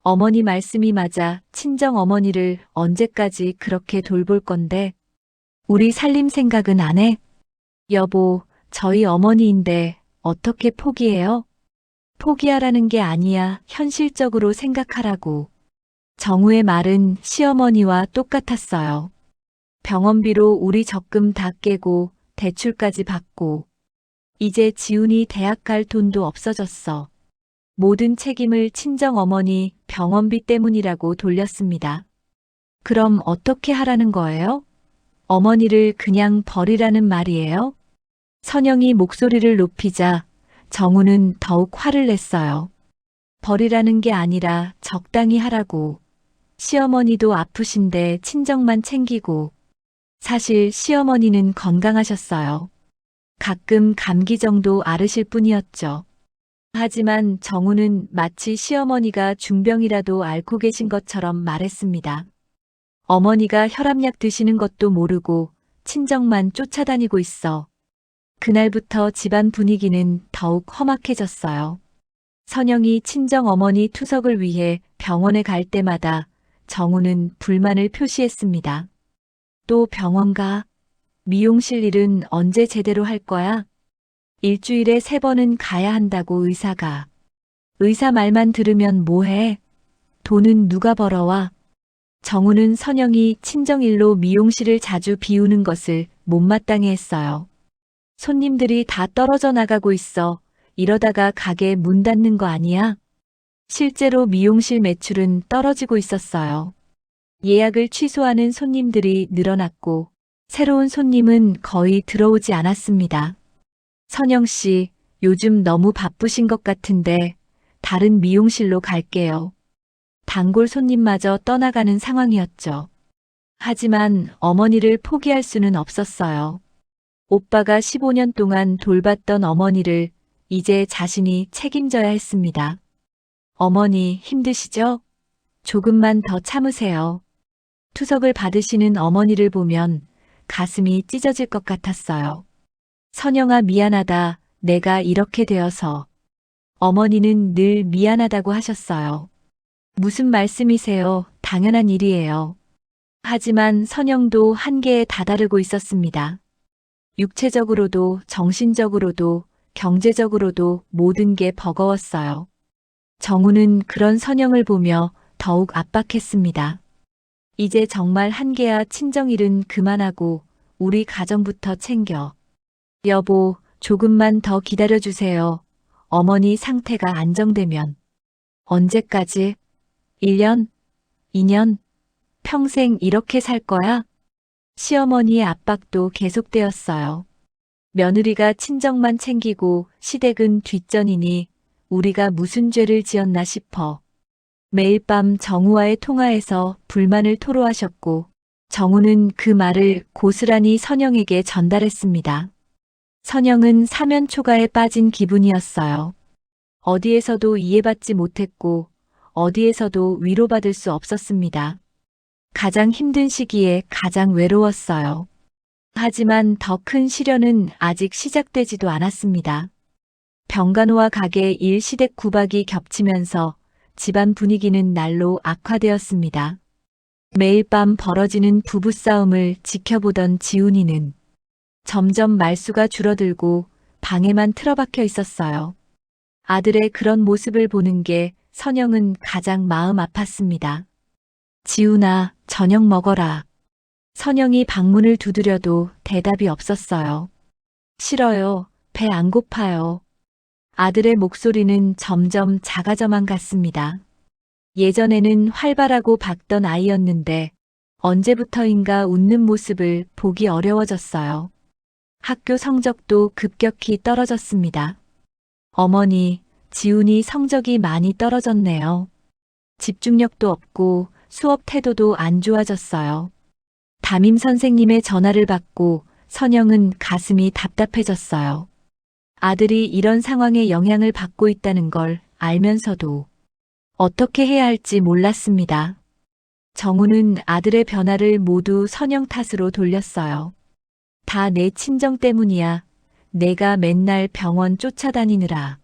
어머니 말씀이 맞아. 친정 어머니를 언제까지 그렇게 돌볼 건데? 우리 살림 생각은 안 해? 여보, 저희 어머니인데 어떻게 포기해요? 포기하라는 게 아니야. 현실적으로 생각하라고. 정우의 말은 시어머니와 똑같았어요. 병원비로 우리 적금 다 깨고 대출까지 받고 이제 지훈이 대학 갈 돈도 없어졌어. 모든 책임을 친정어머니 병원비 때문이라고 돌렸습니다. 그럼 어떻게 하라는 거예요? 어머니를 그냥 버리라는 말이에요? 선영이 목소리를 높이자 정우는 더욱 화를 냈어요. 버리라는 게 아니라 적당히 하라고. 시어머니도 아프신데 친정만 챙기고. 사실 시어머니는 건강하셨어요. 가끔 감기 정도 앓으실 뿐이었죠. 하지만 정우는 마치 시어머니가 중병이라도 앓고 계신 것처럼 말했습니다. 어머니가 혈압약 드시는 것도 모르고 친정만 쫓아다니고 있어. 그날부터 집안 분위기는 더욱 험악해졌어요. 선영이 친정어머니 투석을 위해 병원에 갈 때마다 정우는 불만을 표시했습니다. 또 병원 가? 미용실 일은 언제 제대로 할 거야? 일주일에 3번은 가야 한다고 의사가. 의사 말만 들으면 뭐해? 돈은 누가 벌어와? 정우는 선영이 친정일로 미용실을 자주 비우는 것을 못마땅해 했어요. 손님들이 다 떨어져 나가고 있어. 이러다가 가게 문 닫는 거 아니야? 실제로 미용실 매출은 떨어지고 있었어요. 예약을 취소하는 손님들이 늘어났고 새로운 손님은 거의 들어오지 않았습니다. 선영 씨, 요즘 너무 바쁘신 것 같은데 다른 미용실로 갈게요. 단골 손님마저 떠나가는 상황이었죠. 하지만 어머니를 포기할 수는 없었어요. 오빠가 15년 동안 돌봤던 어머니를 이제 자신이 책임져야 했습니다. 어머니 힘드시죠? 조금만 더 참으세요. 투석을 받으시는 어머니를 보면 가슴이 찢어질 것 같았어요. 선영아, 미안하다. 내가 이렇게 되어서. 어머니는 늘 미안하다고 하셨어요. 무슨 말씀이세요? 당연한 일이에요. 하지만 선영도 한계에 다다르고 있었습니다. 육체적으로도 정신적으로도 경제적으로도 모든 게 버거웠어요. 정우는 그런 선영을 보며 더욱 압박했습니다. 이제 정말 한계야. 친정일은 그만하고 우리 가정부터 챙겨. 여보, 조금만 더 기다려주세요. 어머니 상태가 안정되면. 언제까지? 1년? 2년? 평생 이렇게 살 거야? 시어머니의 압박도 계속되었어요. 며느리가 친정만 챙기고 시댁은 뒷전이니 우리가 무슨 죄를 지었나 싶어. 매일 밤 정우와의 통화에서 불만을 토로하셨고 정우는 그 말을 고스란히 선영에게 전달했습니다. 선영은 사면초가에 빠진 기분이었어요. 어디에서도 이해받지 못했고 어디에서도 위로받을 수 없었습니다. 가장 힘든 시기에 가장 외로웠어요. 하지만 더 큰 시련은 아직 시작되지도 않았습니다. 병간호와 가게 일 시댁 구박이 겹치면서 집안 분위기는 날로 악화되었습니다. 매일 밤 벌어지는 부부싸움을 지켜보던 지훈이는 점점 말수가 줄어들고 방에만 틀어박혀 있었어요. 아들의 그런 모습을 보는 게 선영은 가장 마음 아팠습니다. 지훈아, 저녁 먹어라. 선영이 방문을 두드려도 대답이 없었어요. 싫어요. 배 안 고파요. 아들의 목소리는 점점 작아져만 갔습니다. 예전에는 활발하고 밝던 아이였는데 언제부터인가 웃는 모습을 보기 어려워졌어요. 학교 성적도 급격히 떨어졌습니다. 어머니, 지훈이 성적이 많이 떨어졌네요. 집중력도 없고 수업 태도도 안 좋아졌어요. 담임 선생님의 전화를 받고 선영은 가슴이 답답해졌어요. 아들이 이런 상황에 영향을 받고 있다는 걸 알면서도 어떻게 해야 할지 몰랐습니다. 정우는 아들의 변화를 모두 선영 탓으로 돌렸어요. 다 내 친정 때문이야. 내가 맨날 병원 쫓아다니느라.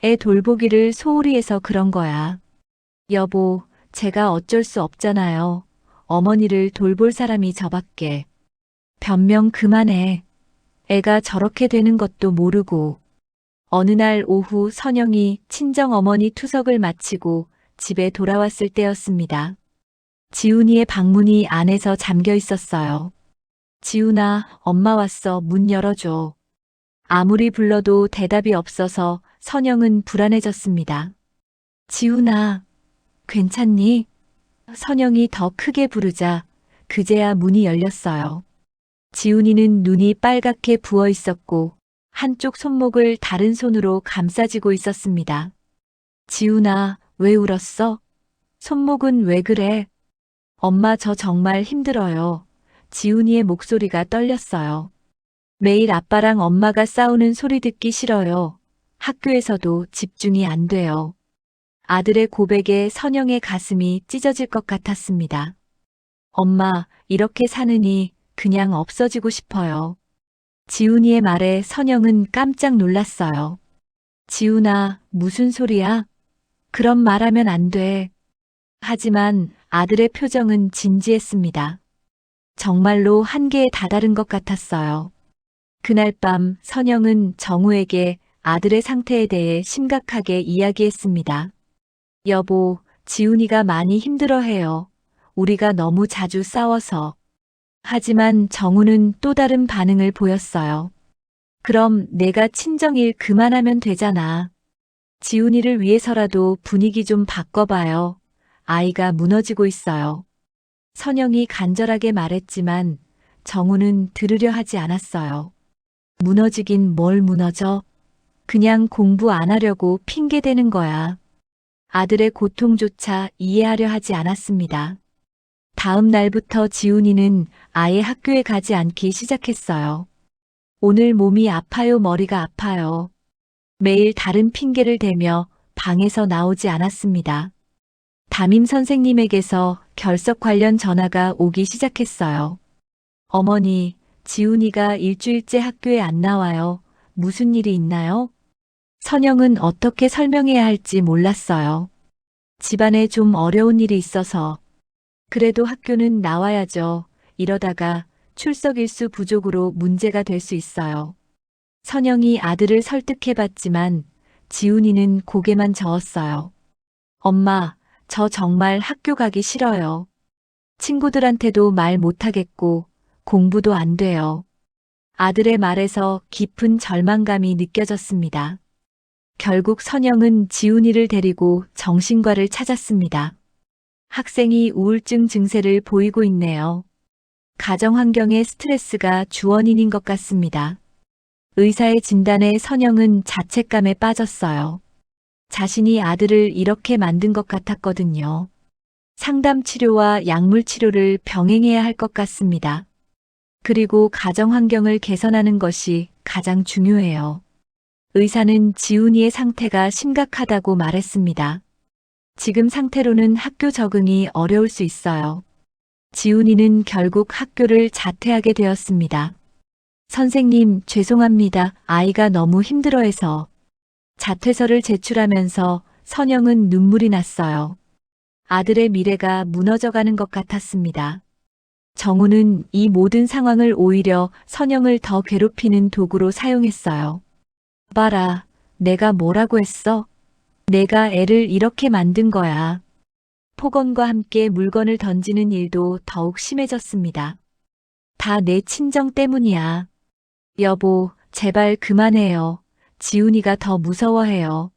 애 돌보기를 소홀히 해서 그런 거야. 여보, 제가 어쩔 수 없잖아요. 어머니를 돌볼 사람이 저밖에. 변명 그만해. 애가 저렇게 되는 것도 모르고. 어느 날 오후 선영이 친정어머니 투석을 마치고 집에 돌아왔을 때였습니다. 지훈이의 방문이 안에서 잠겨 있었어요. 지훈아, 엄마 왔어. 문 열어줘. 아무리 불러도 대답이 없어서 선영은 불안해졌습니다. 지훈아, 괜찮니? 선영이 더 크게 부르자 그제야 문이 열렸어요. 지훈이는 눈이 빨갛게 부어 있었고 한쪽 손목을 다른 손으로 감싸쥐고 있었습니다. 지훈아, 왜 울었어? 손목은 왜 그래? 엄마, 저 정말 힘들어요. 지훈이의 목소리가 떨렸어요. 매일 아빠랑 엄마가 싸우는 소리 듣기 싫어요. 학교에서도 집중이 안 돼요. 아들의 고백에 선영의 가슴이 찢어질 것 같았습니다. 엄마, 이렇게 사느니 그냥 없어지고 싶어요. 지훈이의 말에 선영은 깜짝 놀랐어요. 지훈아, 무슨 소리야? 그런 말하면 안 돼. 하지만 아들의 표정은 진지했습니다. 정말로 한계에 다다른 것 같았어요. 그날 밤 선영은 정우에게 아들의 상태에 대해 심각하게 이야기했습니다. 여보, 지훈이가 많이 힘들어해요. 우리가 너무 자주 싸워서. 하지만 정우는 또 다른 반응을 보였어요. 그럼 내가 친정일 그만하면 되잖아. 지훈이를 위해서라도 분위기 좀 바꿔봐요. 아이가 무너지고 있어요. 선영이 간절하게 말했지만 정우는 들으려 하지 않았어요. 무너지긴 뭘 무너져? 그냥 공부 안 하려고 핑계대는 거야. 아들의 고통조차 이해하려 하지 않았습니다. 다음 날부터 지훈이는 아예 학교에 가지 않기 시작했어요. 오늘 몸이 아파요, 머리가 아파요. 매일 다른 핑계를 대며 방에서 나오지 않았습니다. 담임 선생님에게서 결석 관련 전화가 오기 시작했어요. 어머니, 지훈이가 일주일째 학교에 안 나와요. 무슨 일이 있나요? 선영은 어떻게 설명해야 할지 몰랐어요. 집안에 좀 어려운 일이 있어서 그래도 학교는 나와야죠. 이러다가 출석 일수 부족으로 문제가 될 수 있어요. 선영이 아들을 설득해봤지만 지훈이는 고개만 저었어요. 엄마, 저 정말 학교 가기 싫어요. 친구들한테도 말 못하겠고 공부도 안 돼요. 아들의 말에서 깊은 절망감이 느껴졌습니다. 결국 선영은 지훈이를 데리고 정신과를 찾았습니다. 학생이 우울증 증세를 보이고 있네요. 가정 환경의 스트레스가 주원인인 것 같습니다. 의사의 진단에 선영은 자책감에 빠졌어요. 자신이 아들을 이렇게 만든 것 같았거든요. 상담 치료와 약물 치료를 병행해야 할 것 같습니다. 그리고 가정 환경을 개선하는 것이 가장 중요해요. 의사는 지훈이의 상태가 심각하다고 말했습니다. 지금 상태로는 학교 적응이 어려울 수 있어요. 지훈이는 결국 학교를 자퇴하게 되었습니다. 선생님, 죄송합니다. 아이가 너무 힘들어해서. 자퇴서를 제출하면서 선영은 눈물이 났어요. 아들의 미래가 무너져가는 것 같았습니다. 정우는 이 모든 상황을 오히려 선영을 더 괴롭히는 도구로 사용했어요. 봐라, 내가 뭐라고 했어? 내가 애를 이렇게 만든 거야. 폭언과 함께 물건을 던지는 일도 더욱 심해졌습니다. 다 내 친정 때문이야. 여보, 제발 그만해요. 지훈이가 더 무서워해요.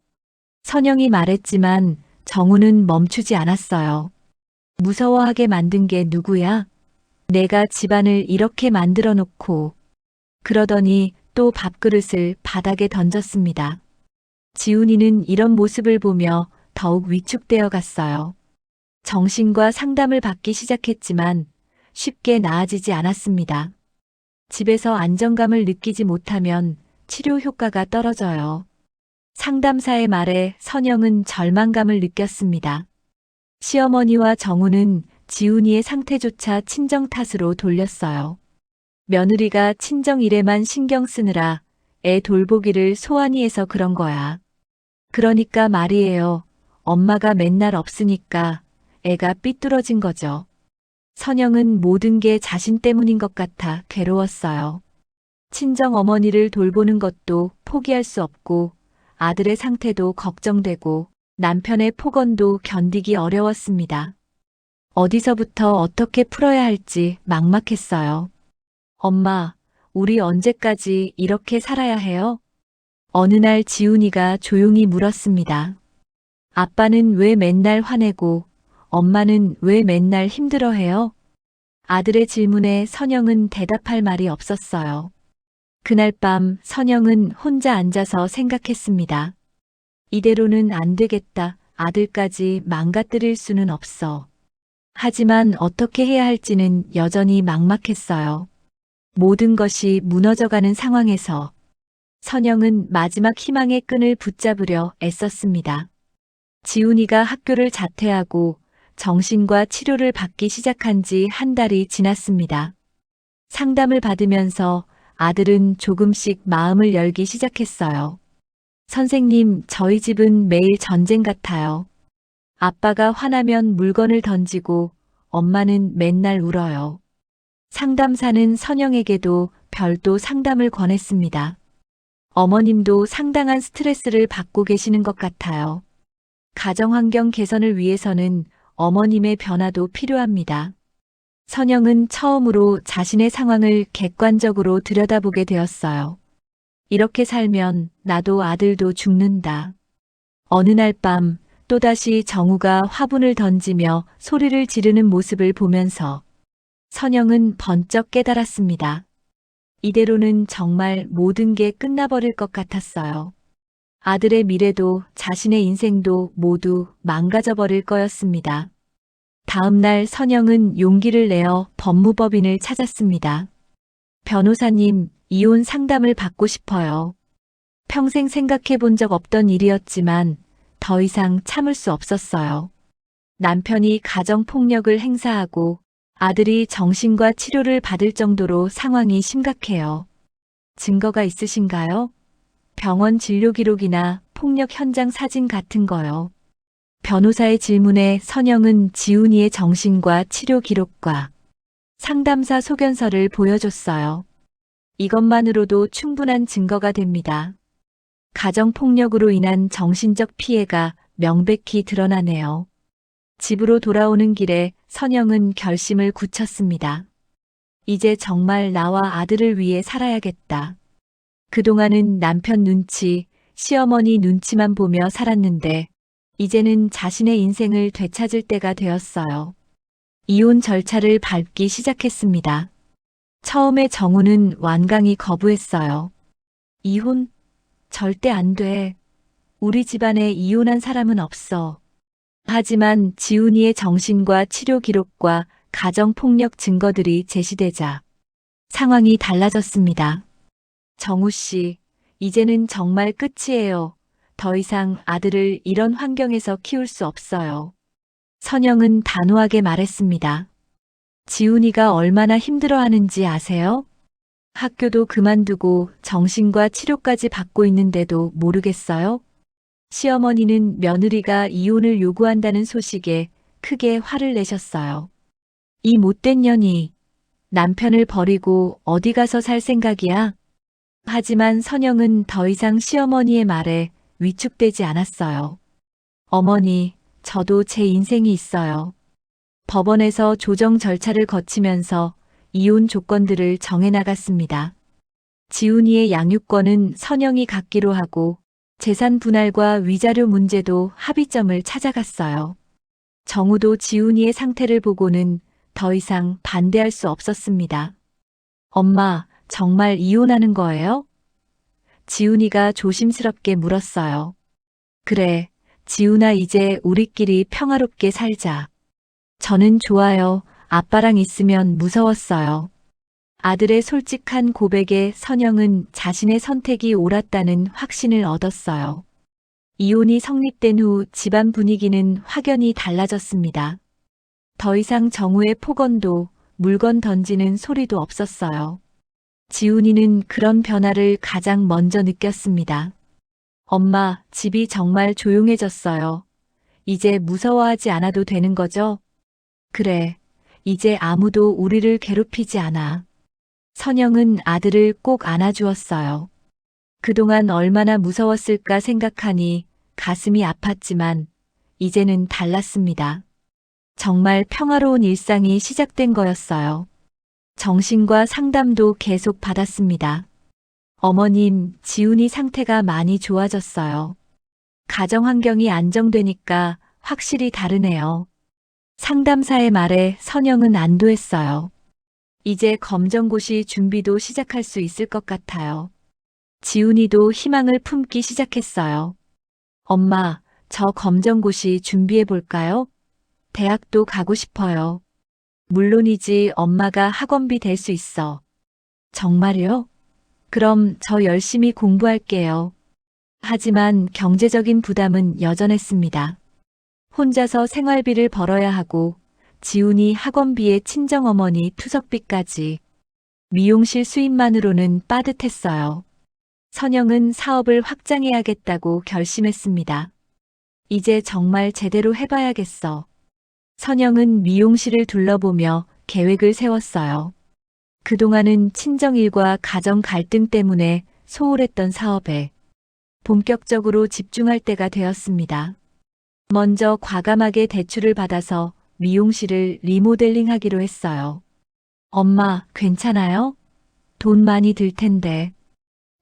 선영이 말했지만 정우는 멈추지 않았어요. 무서워하게 만든 게 누구야? 내가 집안을 이렇게 만들어 놓고. 그러더니 또 밥그릇을 바닥에 던졌습니다. 지훈이는 이런 모습을 보며 더욱 위축되어 갔어요. 정신과 상담을 받기 시작했지만 쉽게 나아지지 않았습니다. 집에서 안정감을 느끼지 못하면 치료 효과가 떨어져요. 상담사의 말에 선영은 절망감을 느꼈습니다. 시어머니와 정우는 지훈이의 상태조차 친정 탓으로 돌렸어요. 며느리가 친정 일에만 신경 쓰느라 애 돌보기를 소환히 해서 그런 거야. 그러니까 말이에요. 엄마가 맨날 없으니까 애가 삐뚤어진 거죠. 선영은 모든 게 자신 때문인 것 같아 괴로웠어요. 친정 어머니를 돌보는 것도 포기할 수 없고 아들의 상태도 걱정되고 남편의 폭언도 견디기 어려웠습니다. 어디서부터 어떻게 풀어야 할지 막막했어요. 엄마, 우리 언제까지 이렇게 살아야 해요? 어느 날 지훈이가 조용히 물었습니다. 아빠는 왜 맨날 화내고 엄마는 왜 맨날 힘들어해요? 아들의 질문에 선영은 대답할 말이 없었어요. 그날 밤 선영은 혼자 앉아서 생각했습니다. 이대로는 안 되겠다. 아들까지 망가뜨릴 수는 없어. 하지만 어떻게 해야 할지는 여전히 막막했어요. 모든 것이 무너져가는 상황에서 선영은 마지막 희망의 끈을 붙잡으려 애썼습니다. 지훈이가 학교를 자퇴하고 정신과 치료를 받기 시작한 지 한 달이 지났습니다. 상담을 받으면서 아들은 조금씩 마음을 열기 시작했어요. 선생님, 저희 집은 매일 전쟁 같아요. 아빠가 화나면 물건을 던지고 엄마는 맨날 울어요. 상담사는 선영에게도 별도 상담을 권했습니다. 어머님도 상당한 스트레스를 받고 계시는 것 같아요. 가정환경 개선을 위해서는 어머님의 변화도 필요합니다. 선영은 처음으로 자신의 상황을 객관적으로 들여다보게 되었어요. 이렇게 살면 나도 아들도 죽는다. 어느 날 밤 또다시 정우가 화분을 던지며 소리를 지르는 모습을 보면서 선영은 번쩍 깨달았습니다. 이대로는 정말 모든 게 끝나버릴 것 같았어요. 아들의 미래도 자신의 인생도 모두 망가져버릴 거였습니다. 다음 날 선영은 용기를 내어 법무법인을 찾았습니다. 변호사님, 이혼 상담을 받고 싶어요. 평생 생각해 본 적 없던 일이었지만 더 이상 참을 수 없었어요. 남편이 가정폭력을 행사하고 아들이 정신과 치료를 받을 정도로 상황이 심각해요. 증거가 있으신가요? 병원 진료 기록이나 폭력 현장 사진 같은 거요. 변호사의 질문에 선영은 지훈이의 정신과 치료 기록과 상담사 소견서를 보여줬어요. 이것만으로도 충분한 증거가 됩니다. 가정폭력으로 인한 정신적 피해가 명백히 드러나네요. 집으로 돌아오는 길에 선영은 결심을 굳혔습니다. 이제 정말 나와 아들을 위해 살아야겠다. 그동안은 남편 눈치, 시어머니 눈치만 보며 살았는데 이제는 자신의 인생을 되찾을 때가 되었어요. 이혼 절차를 밟기 시작했습니다. 처음에 정우는 완강히 거부했어요. 이혼? 절대 안 돼. 우리 집안에 이혼한 사람은 없어. 하지만 지훈이의 정신과 치료 기록과 가정폭력 증거들이 제시되자 상황이 달라졌습니다. 정우 씨, 이제는 정말 끝이에요. 더 이상 아들을 이런 환경에서 키울 수 없어요. 선영은 단호하게 말했습니다. 지훈이가 얼마나 힘들어하는지 아세요? 학교도 그만두고 정신과 치료까지 받고 있는데도 모르겠어요? 시어머니는 며느리가 이혼을 요구한다는 소식에 크게 화를 내셨어요. 이 못된 년이 남편을 버리고 어디 가서 살 생각이야? 하지만 선영은 더 이상 시어머니의 말에 위축되지 않았어요. 어머니, 저도 제 인생이 있어요. 법원에서 조정 절차를 거치면서 이혼 조건들을 정해나갔습니다. 지훈이의 양육권은 선영이 갖기로 하고 재산 분할과 위자료 문제도 합의점을 찾아갔어요. 정우도 지훈이의 상태를 보고는 더 이상 반대할 수 없었습니다. 엄마, 정말 이혼하는 거예요? 지훈이가 조심스럽게 물었어요. 그래, 지훈아, 이제 우리끼리 평화롭게 살자. 저는 좋아요. 아빠랑 있으면 무서웠어요. 아들의 솔직한 고백에 선영은 자신의 선택이 옳았다는 확신을 얻었어요. 이혼이 성립된 후 집안 분위기는 확연히 달라졌습니다. 더 이상 정우의 폭언도 물건 던지는 소리도 없었어요. 지훈이는 그런 변화를 가장 먼저 느꼈습니다. 엄마, 집이 정말 조용해졌어요. 이제 무서워하지 않아도 되는 거죠? 그래, 이제 아무도 우리를 괴롭히지 않아. 선영은 아들을 꼭 안아주었어요. 그동안 얼마나 무서웠을까 생각하니 가슴이 아팠지만 이제는 달랐습니다. 정말 평화로운 일상이 시작된 거였어요. 정신과 상담도 계속 받았습니다. 어머님, 지훈이 상태가 많이 좋아졌어요. 가정 환경이 안정되니까 확실히 다르네요. 상담사의 말에 선영은 안도했어요. 이제 검정고시 준비도 시작할 수 있을 것 같아요. 지훈이도 희망을 품기 시작했어요. 엄마, 저 검정고시 준비해 볼까요? 대학도 가고 싶어요. 물론이지, 엄마가 학원비 댈 수 있어. 정말요? 그럼 저 열심히 공부할게요. 하지만 경제적인 부담은 여전했습니다. 혼자서 생활비를 벌어야 하고 지훈이 학원비에 친정어머니 투석비까지. 미용실 수입만으로는 빠듯했어요. 선영은 사업을 확장해야겠다고 결심했습니다. 이제 정말 제대로 해봐야겠어. 선영은 미용실을 둘러보며 계획을 세웠어요. 그동안은 친정일과 가정 갈등 때문에 소홀했던 사업에 본격적으로 집중할 때가 되었습니다. 먼저 과감하게 대출을 받아서 미용실을 리모델링하기로 했어요. 엄마, 괜찮아요? 돈 많이 들 텐데.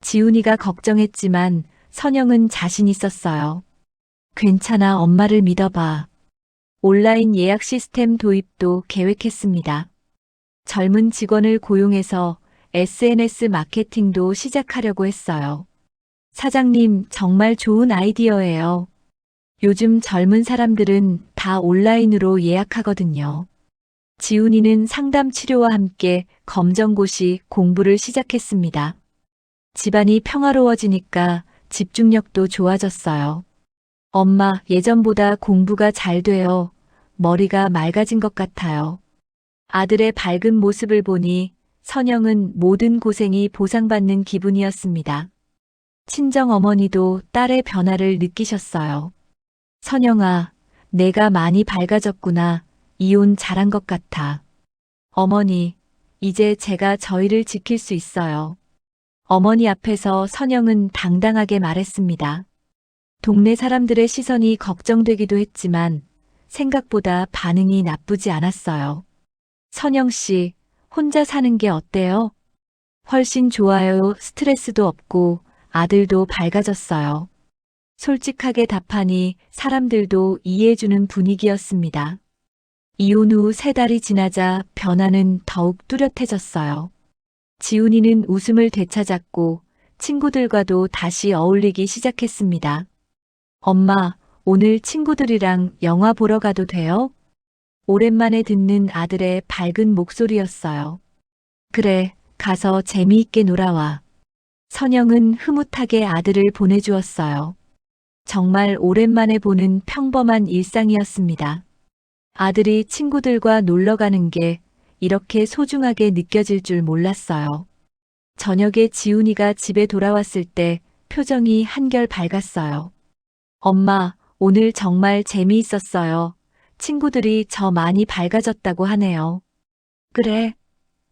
지훈이가 걱정했지만 선영은 자신 있었어요. 괜찮아, 엄마를 믿어봐. 온라인 예약 시스템 도입도 계획했습니다. 젊은 직원을 고용해서 SNS 마케팅도 시작하려고 했어요. 사장님, 정말 좋은 아이디어예요. 요즘 젊은 사람들은 다 온라인으로 예약하거든요. 지훈이는 상담 치료와 함께 검정고시 공부를 시작했습니다. 집안이 평화로워지니까 집중력도 좋아졌어요. 엄마, 예전보다 공부가 잘 돼요. 머리가 맑아진 것 같아요. 아들의 밝은 모습을 보니 선영은 모든 고생이 보상받는 기분이었습니다. 친정 어머니도 딸의 변화를 느끼셨어요. 선영아, 내가 많이 밝아졌구나. 이혼 잘한 것 같아. 어머니, 이제 제가 저희를 지킬 수 있어요. 어머니 앞에서 선영은 당당하게 말했습니다. 동네 사람들의 시선이 걱정되기도 했지만 생각보다 반응이 나쁘지 않았어요. 선영 씨, 혼자 사는 게 어때요? 훨씬 좋아요. 스트레스도 없고 아들도 밝아졌어요. 솔직하게 답하니 사람들도 이해해주는 분위기였습니다. 이혼 후 3달이 지나자 변화는 더욱 뚜렷해졌어요. 지훈이는 웃음을 되찾았고 친구들과도 다시 어울리기 시작했습니다. 엄마, 오늘 친구들이랑 영화 보러 가도 돼요? 오랜만에 듣는 아들의 밝은 목소리였어요. 그래, 가서 재미있게 놀아와. 선영은 흐뭇하게 아들을 보내주었어요. 정말 오랜만에 보는 평범한 일상이었습니다. 아들이 친구들과 놀러 가는 게 이렇게 소중하게 느껴질 줄 몰랐어요. 저녁에 지훈이가 집에 돌아왔을 때 표정이 한결 밝았어요. 엄마, 오늘 정말 재미있었어요. 친구들이 저 많이 밝아졌다고 하네요. 그래.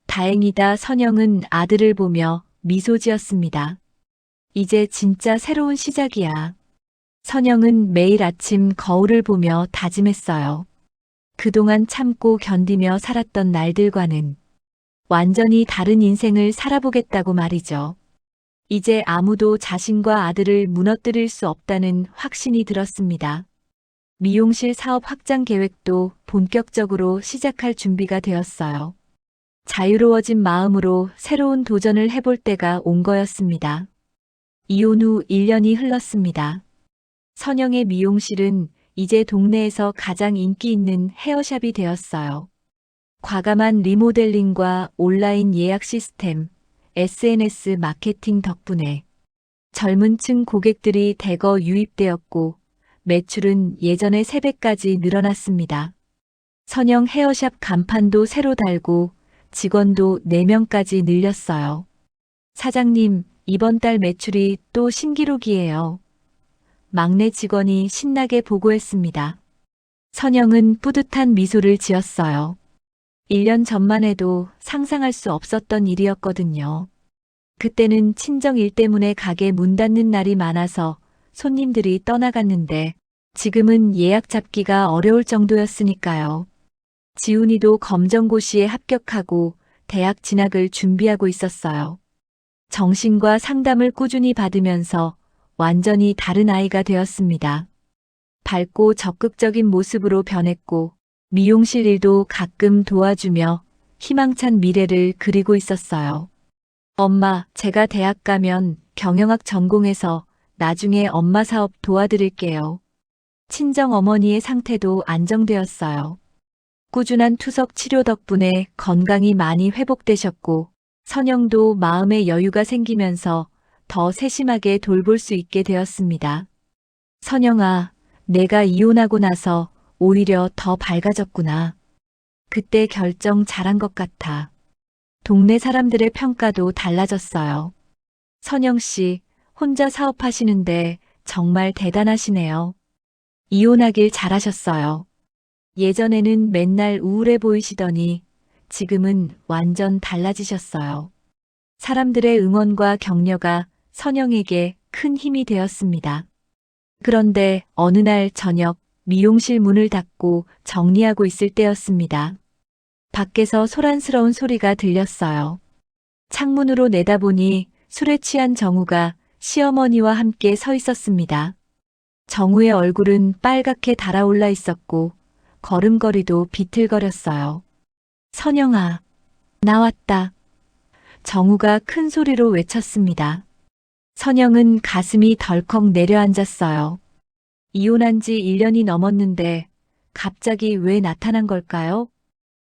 다행이다. 선영은 아들을 보며 미소 지었습니다. 이제 진짜 새로운 시작이야. 선영은 매일 아침 거울을 보며 다짐했어요. 그동안 참고 견디며 살았던 날들과는 완전히 다른 인생을 살아보겠다고 말이죠. 이제 아무도 자신과 아들을 무너뜨릴 수 없다는 확신이 들었습니다. 미용실 사업 확장 계획도 본격적으로 시작할 준비가 되었어요. 자유로워진 마음으로 새로운 도전을 해볼 때가 온 거였습니다. 이혼 후 1년이 흘렀습니다. 선영의 미용실은 이제 동네에서 가장 인기 있는 헤어샵이 되었어요. 과감한 리모델링과 온라인 예약 시스템, SNS 마케팅 덕분에 젊은 층 고객들이 대거 유입되었고 매출은 예전의 3배까지 늘어났습니다. 선영 헤어샵 간판도 새로 달고 직원도 4명까지 늘렸어요. 사장님, 이번 달 매출이 또 신기록이에요. 막내 직원이 신나게 보고했습니다. 선영은 뿌듯한 미소를 지었어요. 1년 전만 해도 상상할 수 없었던 일이었거든요. 그때는 친정 일 때문에 가게 문 닫는 날이 많아서 손님들이 떠나갔는데 지금은 예약 잡기가 어려울 정도였으니까요. 지훈이도 검정고시에 합격하고 대학 진학을 준비하고 있었어요. 정신과 상담을 꾸준히 받으면서 완전히 다른 아이가 되었습니다. 밝고 적극적인 모습으로 변했고 미용실 일도 가끔 도와주며 희망찬 미래를 그리고 있었어요. 엄마, 제가 대학 가면 경영학 전공해서 나중에 엄마 사업 도와드릴게요. 친정 어머니의 상태도 안정되었어요. 꾸준한 투석 치료 덕분에 건강이 많이 회복되셨고 선영도 마음의 여유가 생기면서 더 세심하게 돌볼 수 있게 되었습니다. 선영아, 내가 이혼하고 나서 오히려 더 밝아졌구나. 그때 결정 잘한 것 같아. 동네 사람들의 평가도 달라졌어요. 선영 씨, 혼자 사업하시는데 정말 대단하시네요. 이혼하길 잘하셨어요. 예전에는 맨날 우울해 보이시더니 지금은 완전 달라지셨어요. 사람들의 응원과 격려가 선영에게 큰 힘이 되었습니다. 그런데 어느 날 저녁 미용실 문을 닫고 정리하고 있을 때였습니다. 밖에서 소란스러운 소리가 들렸어요. 창문으로 내다보니 술에 취한 정우가 시어머니와 함께 서 있었습니다. 정우의 얼굴은 빨갛게 달아올라 있었고 걸음걸이도 비틀거렸어요. 선영아, 나왔다. 정우가 큰 소리로 외쳤습니다. 선영은 가슴이 덜컥 내려앉았어요. 이혼한 지 1년이 넘었는데 갑자기 왜 나타난 걸까요?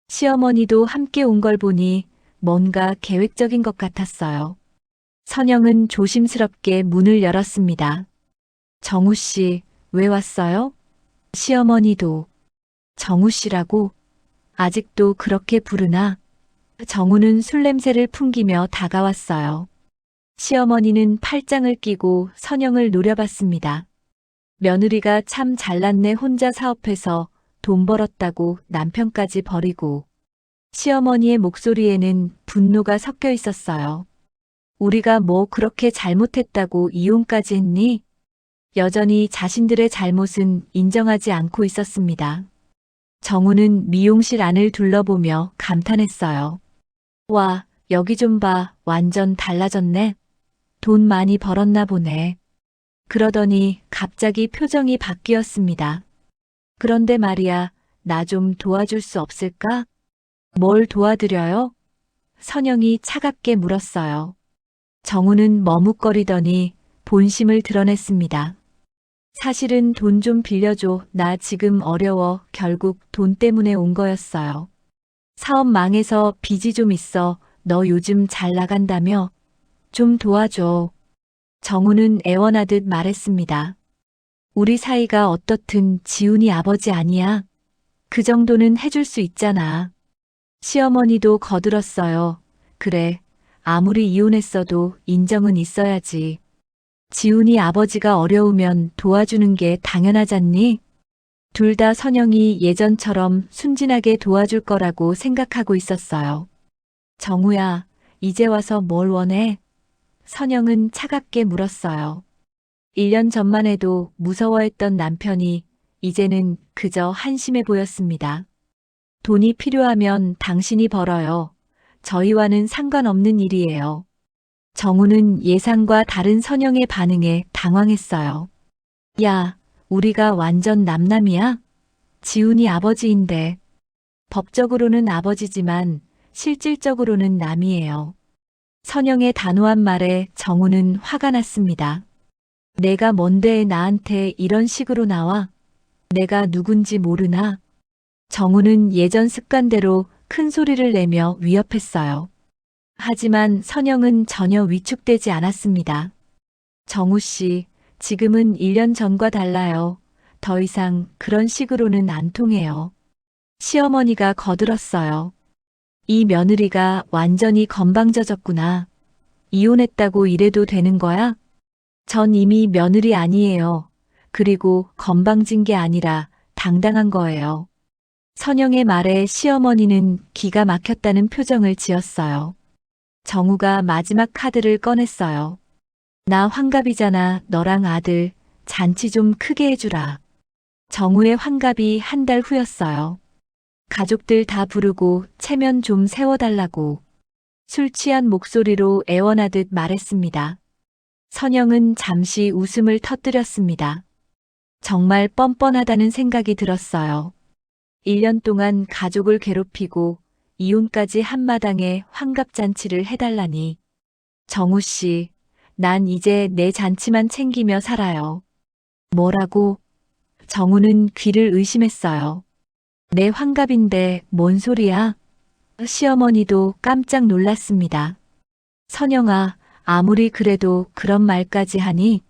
시어머니도 함께 온 걸 보니 뭔가 계획적인 것 같았어요. 선영은 조심스럽게 문을 열었습니다. 정우 씨, 왜 왔어요? 시어머니도 정우 씨라고? 아직도 그렇게 부르나? 정우는 술 냄새를 풍기며 다가왔어요. 시어머니는 팔짱을 끼고 선영을 노려봤습니다. 며느리가 참 잘났네. 혼자 사업해서 돈 벌었다고 남편까지 버리고. 시어머니의 목소리에는 분노가 섞여 있었어요. 우리가 뭐 그렇게 잘못했다고 이혼까지 했니? 여전히 자신들의 잘못은 인정하지 않고 있었습니다. 정우는 미용실 안을 둘러보며 감탄했어요. 와, 여기 좀 봐. 완전 달라졌네. 돈 많이 벌었나 보네. 그러더니 갑자기 표정이 바뀌었습니다. 그런데 말이야, 나 좀 도와줄 수 없을까? 뭘 도와드려요? 선영이 차갑게 물었어요. 정우는 머뭇거리더니 본심을 드러냈습니다. 사실은 돈 좀 빌려줘. 나 지금 어려워. 결국 돈 때문에 온 거였어요. 사업 망해서 빚이 좀 있어. 너 요즘 잘 나간다며? 좀 도와줘. 정우는 애원하듯 말했습니다. 우리 사이가 어떻든 지훈이 아버지 아니야. 그 정도는 해줄 수 있잖아. 시어머니도 거들었어요. 그래, 아무리 이혼했어도 인정은 있어야지. 지훈이 아버지가 어려우면 도와주는 게 당연하잖니? 둘 다 선영이 예전처럼 순진하게 도와줄 거라고 생각하고 있었어요. 정우야, 이제 와서 뭘 원해? 선영은 차갑게 물었어요. 1년 전만 해도 무서워했던 남편이 이제는 그저 한심해 보였습니다. 돈이 필요하면 당신이 벌어요. 저희와는 상관없는 일이에요. 정우는 예상과 다른 선영의 반응에 당황했어요. 야, 우리가 완전 남남이야? 지훈이 아버지인데. 법적으로는 아버지지만 실질적으로는 남이에요. 선영의 단호한 말에 정우는 화가 났습니다. 내가 뭔데 나한테 이런 식으로 나와? 내가 누군지 모르나? 정우는 예전 습관대로 큰 소리를 내며 위협했어요. 하지만 선영은 전혀 위축되지 않았습니다. 정우 씨, 지금은 1년 전과 달라요. 더 이상 그런 식으로는 안 통해요. 시어머니가 거들었어요. 이 며느리가 완전히 건방져졌구나. 이혼했다고 이래도 되는 거야? 전 이미 며느리 아니에요. 그리고 건방진 게 아니라 당당한 거예요. 선영의 말에 시어머니는 기가 막혔다는 표정을 지었어요. 정우가 마지막 카드를 꺼냈어요. 나 환갑이잖아. 너랑 아들 잔치 좀 크게 해주라. 정우의 환갑이 한 달 후였어요. 가족들 다 부르고 체면 좀 세워달라고 술 취한 목소리로 애원하듯 말했습니다. 선영은 잠시 웃음을 터뜨렸습니다. 정말 뻔뻔하다는 생각이 들었어요. 1년 동안 가족을 괴롭히고 이혼까지 한마당에 환갑잔치를 해달라니. 정우 씨, 난 이제 내 잔치만 챙기며 살아요. 뭐라고? 정우는 귀를 의심했어요. 내 환갑인데 뭔 소리야? 시어머니도 깜짝 놀랐습니다. 선영아, 아무리 그래도 그런 말까지 하니?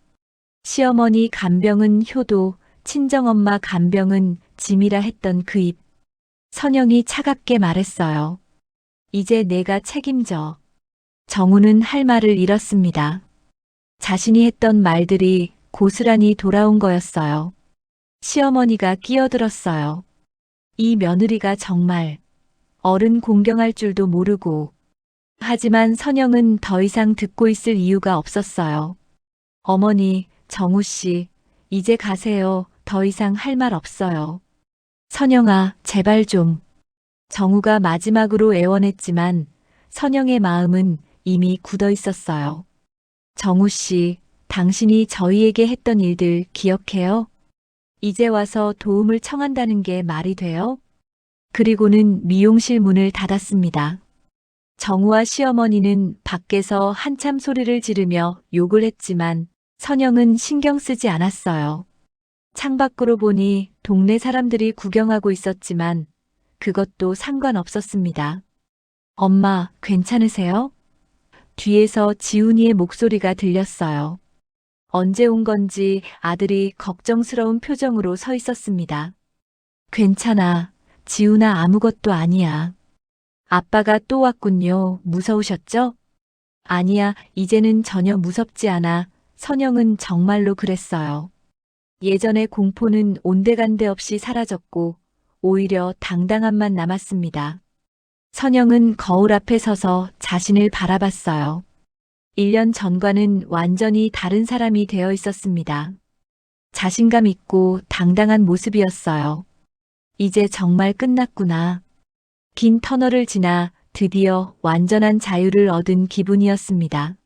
시어머니 간병은 효도, 친정엄마 간병은 짐이라 했던 그 입. 선영이 차갑게 말했어요. 이제 내가 책임져. 정우는 할 말을 잃었습니다. 자신이 했던 말들이 고스란히 돌아온 거였어요. 시어머니가 끼어들었어요. 이 며느리가 정말 어른 공경할 줄도 모르고. 하지만 선영은 더 이상 듣고 있을 이유가 없었어요. 어머니, 정우 씨, 이제 가세요. 더 이상 할 말 없어요. 선영아, 제발 좀. 정우가 마지막으로 애원했지만 선영의 마음은 이미 굳어 있었어요. 정우 씨, 당신이 저희에게 했던 일들 기억해요? 이제 와서 도움을 청한다는 게 말이 돼요? 그리고는 미용실 문을 닫았습니다. 정우와 시어머니는 밖에서 한참 소리를 지르며 욕을 했지만 선영은 신경 쓰지 않았어요. 창밖으로 보니 동네 사람들이 구경하고 있었지만 그것도 상관없었습니다. 엄마, 괜찮으세요? 뒤에서 지훈이의 목소리가 들렸어요. 언제 온 건지 아들이 걱정스러운 표정으로 서 있었습니다. 괜찮아. 지훈아, 아무것도 아니야. 아빠가 또 왔군요. 무서우셨죠? 아니야, 이제는 전혀 무섭지 않아. 선영은 정말로 그랬어요. 예전의 공포는 온데간데 없이 사라졌고 오히려 당당함만 남았습니다. 선영은 거울 앞에 서서 자신을 바라봤어요. 1년 전과는 완전히 다른 사람이 되어 있었습니다. 자신감 있고 당당한 모습이었어요. 이제 정말 끝났구나. 긴 터널을 지나 드디어 완전한 자유를 얻은 기분이었습니다.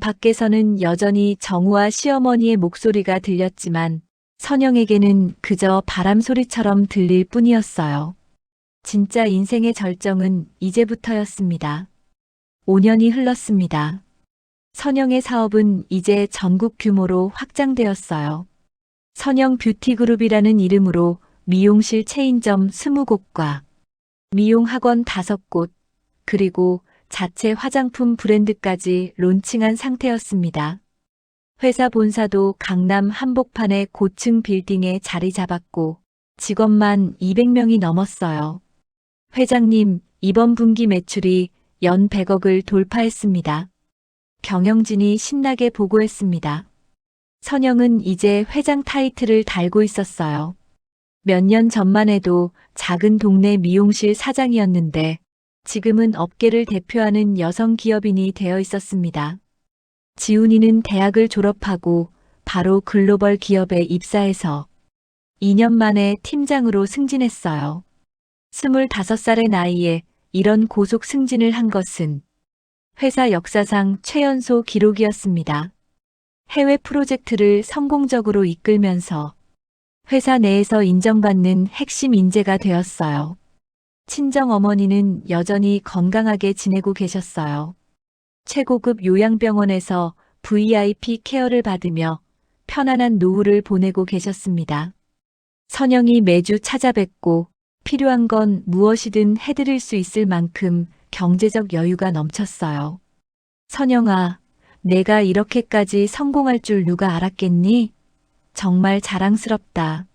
밖에서는 여전히 정우와 시어머니의 목소리가 들렸지만 선영에게는 그저 바람 소리처럼 들릴 뿐이었어요. 진짜 인생의 절정은 이제부터였습니다. 5년이 흘렀습니다. 선영의 사업은 이제 전국 규모로 확장되었어요. 선영 뷰티그룹이라는 이름으로 미용실 체인점 20곳과 미용학원 5곳, 그리고 자체 화장품 브랜드까지 론칭한 상태였습니다. 회사 본사도 강남 한복판의 고층 빌딩에 자리 잡았고 직원만 200명이 넘었어요. 회장님, 이번 분기 매출이 연 100억을 돌파했습니다. 경영진이 신나게 보고했습니다. 선영은 이제 회장 타이틀을 달고 있었어요. 몇 년 전만 해도 작은 동네 미용실 사장이었는데 지금은 업계를 대표하는 여성 기업인이 되어 있었습니다. 지훈이는 대학을 졸업하고 바로 글로벌 기업에 입사해서 2년 만에 팀장으로 승진했어요. 25살의 나이에 이런 고속 승진을 한 것은 회사 역사상 최연소 기록이었습니다. 해외 프로젝트를 성공적으로 이끌면서 회사 내에서 인정받는 핵심 인재가 되었어요. 친정 어머니는 여전히 건강하게 지내고 계셨어요. 최고급 요양병원에서 VIP 케어를 받으며 편안한 노후를 보내고 계셨습니다. 선영이 매주 찾아뵙고 필요한 건 무엇이든 해드릴 수 있을 만큼 경제적 여유가 넘쳤어요. 선영아, 내가 이렇게까지 성공할 줄 누가 알았겠니? 정말 자랑스럽다.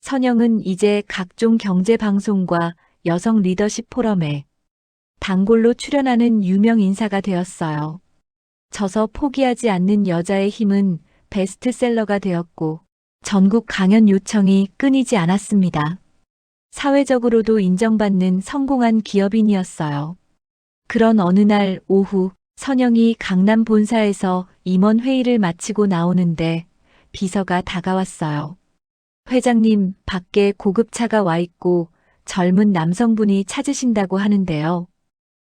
선영은 이제 각종 경제 방송과 여성 리더십 포럼에 단골로 출연하는 유명 인사가 되었어요. 져서 포기하지 않는 여자의 힘은 베스트셀러가 되었고 전국 강연 요청이 끊이지 않았습니다. 사회적으로도 인정받는 성공한 기업인이었어요. 그런 어느 날 오후 선영이 강남 본사에서 임원 회의를 마치고 나오는데 비서가 다가왔어요. 회장님, 밖에 고급차가 와 있고 젊은 남성분이 찾으신다고 하는데요.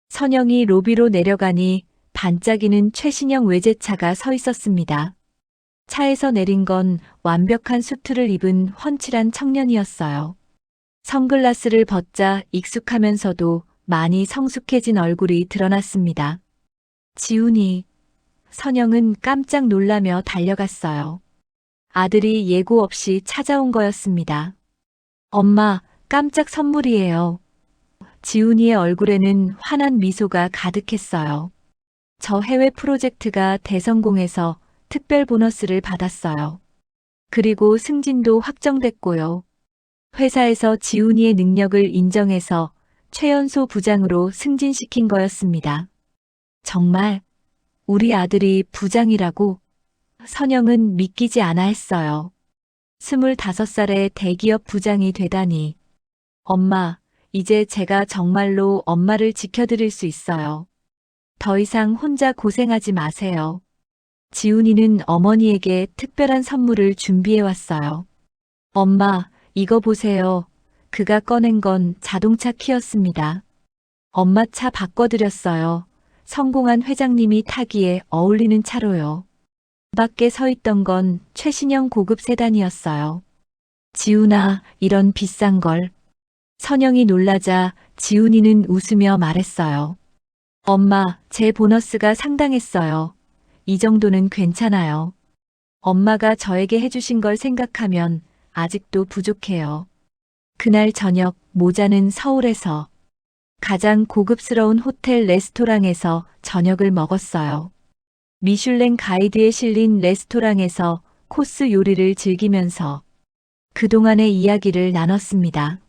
선영이 로비로 내려가니 반짝이는 최신형 외제차가 서 있었습니다. 차에서 내린 건 완벽한 수트를 입은 훤칠한 청년이었어요. 선글라스를 벗자 익숙하면서도 많이 성숙해진 얼굴이 드러났습니다. 지훈이. 선영은 깜짝 놀라며 달려갔어요. 아들이 예고 없이 찾아온 거였습니다. 엄마, 깜짝 선물이에요. 지훈이의 얼굴에는 환한 미소가 가득했어요. 저 해외 프로젝트가 대성공해서 특별 보너스를 받았어요. 그리고 승진도 확정됐고요. 회사에서 지훈이의 능력을 인정해서 최연소 부장으로 승진시킨 거였습니다. 정말 우리 아들이 부장이라고? 선영은 믿기지 않아 했어요. 25살에 대기업 부장이 되다니. 엄마, 이제 제가 정말로 엄마를 지켜드릴 수 있어요. 더 이상 혼자 고생하지 마세요. 지훈이는 어머니에게 특별한 선물을 준비해 왔어요. 엄마, 이거 보세요. 그가 꺼낸 건 자동차 키였습니다. 엄마 차 바꿔드렸어요. 성공한 회장님이 타기에 어울리는 차로요. 밖에 서 있던 건 최신형 고급 세단이었어요. 지훈아, 이런 비싼 걸. 선영이 놀라자 지훈이는 웃으며 말했어요. 엄마, 제 보너스가 상당했어요. 이 정도는 괜찮아요. 엄마가 저에게 해주신 걸 생각하면 아직도 부족해요. 그날 저녁 모자는 서울에서 가장 고급스러운 호텔 레스토랑에서 저녁을 먹었어요. 미슐랭 가이드에 실린 레스토랑에서 코스 요리를 즐기면서 그동안의 이야기를 나눴습니다.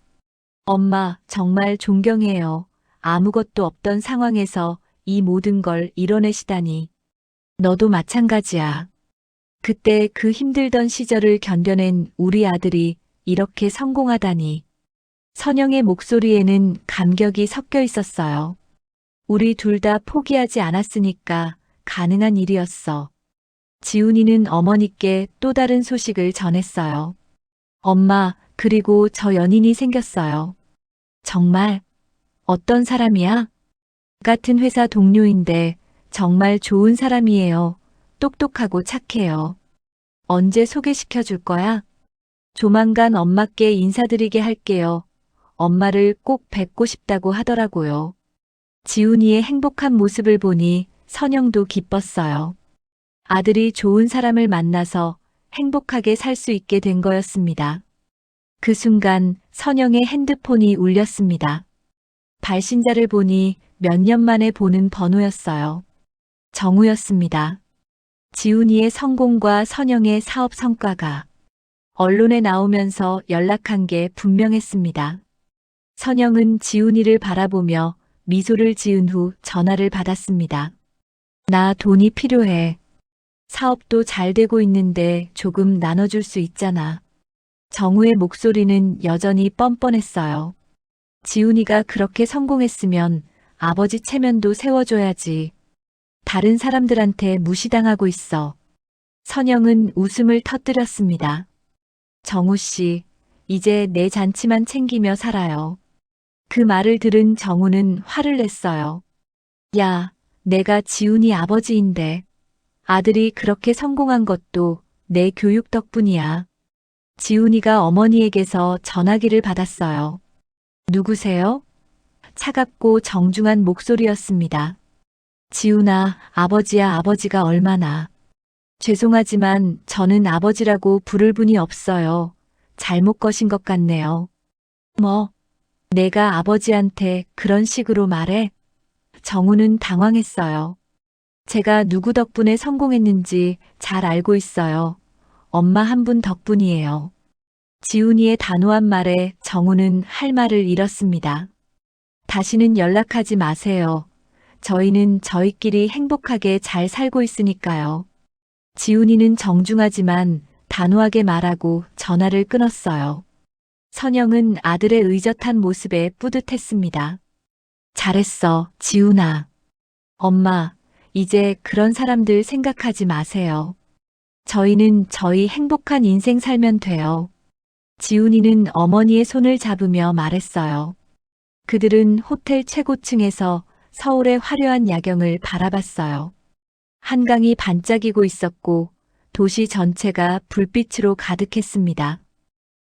엄마, 정말 존경해요. 아무것도 없던 상황에서 이 모든 걸 이뤄내시다니. 너도 마찬가지야. 그때 그 힘들던 시절을 견뎌낸 우리 아들이 이렇게 성공하다니. 선영의 목소리에는 감격이 섞여 있었어요. 우리 둘 다 포기하지 않았으니까 가능한 일이었어. 지훈이는 어머니께 또 다른 소식을 전했어요. 엄마, 그리고 저 연인이 생겼어요. 정말? 어떤 사람이야? 같은 회사 동료인데 정말 좋은 사람이에요. 똑똑하고 착해요. 언제 소개시켜 줄 거야? 조만간 엄마께 인사드리게 할게요. 엄마를 꼭 뵙고 싶다고 하더라고요. 지훈이의 행복한 모습을 보니 선영도 기뻤어요. 아들이 좋은 사람을 만나서 행복하게 살 수 있게 된 거였습니다. 그 순간 선영의 핸드폰이 울렸습니다. 발신자를 보니 몇 년 만에 보는 번호였어요. 정우였습니다. 지훈이의 성공과 선영의 사업 성과가 언론에 나오면서 연락한 게 분명했습니다. 선영은 지훈이를 바라보며 미소를 지은 후 전화를 받았습니다. 나 돈이 필요해. 사업도 잘 되고 있는데 조금 나눠줄 수 있잖아. 정우의 목소리는 여전히 뻔뻔했어요. 지훈이가 그렇게 성공했으면 아버지 체면도 세워줘야지. 다른 사람들한테 무시당하고 있어. 선영은 웃음을 터뜨렸습니다. 정우 씨, 이제 내 잔치만 챙기며 살아요. 그 말을 들은 정우는 화를 냈어요. 야, 내가 지훈이 아버지인데. 아들이 그렇게 성공한 것도 내 교육 덕분이야. 지훈이가 어머니에게서 전화기를 받았어요. 누구세요? 차갑고 정중한 목소리였습니다. 지훈아, 아버지야. 아버지가 얼마나. 죄송하지만 저는 아버지라고 부를 분이 없어요. 잘못 거신 것 같네요. 뭐? 내가 아버지한테 그런 식으로 말해? 정우는 당황했어요. 제가 누구 덕분에 성공했는지 잘 알고 있어요. 엄마 한 분 덕분이에요. 지훈이의 단호한 말에 정우는 할 말을 잃었습니다. 다시는 연락하지 마세요. 저희는 저희끼리 행복하게 잘 살고 있으니까요. 지훈이는 정중하지만 단호하게 말하고 전화를 끊었어요. 선영은 아들의 의젓한 모습에 뿌듯했습니다. 잘했어, 지훈아. 엄마, 이제 그런 사람들 생각하지 마세요. 저희는 저희 행복한 인생 살면 돼요. 지훈이는 어머니의 손을 잡으며 말했어요. 그들은 호텔 최고층에서 서울의 화려한 야경을 바라봤어요. 한강이 반짝이고 있었고 도시 전체가 불빛으로 가득했습니다.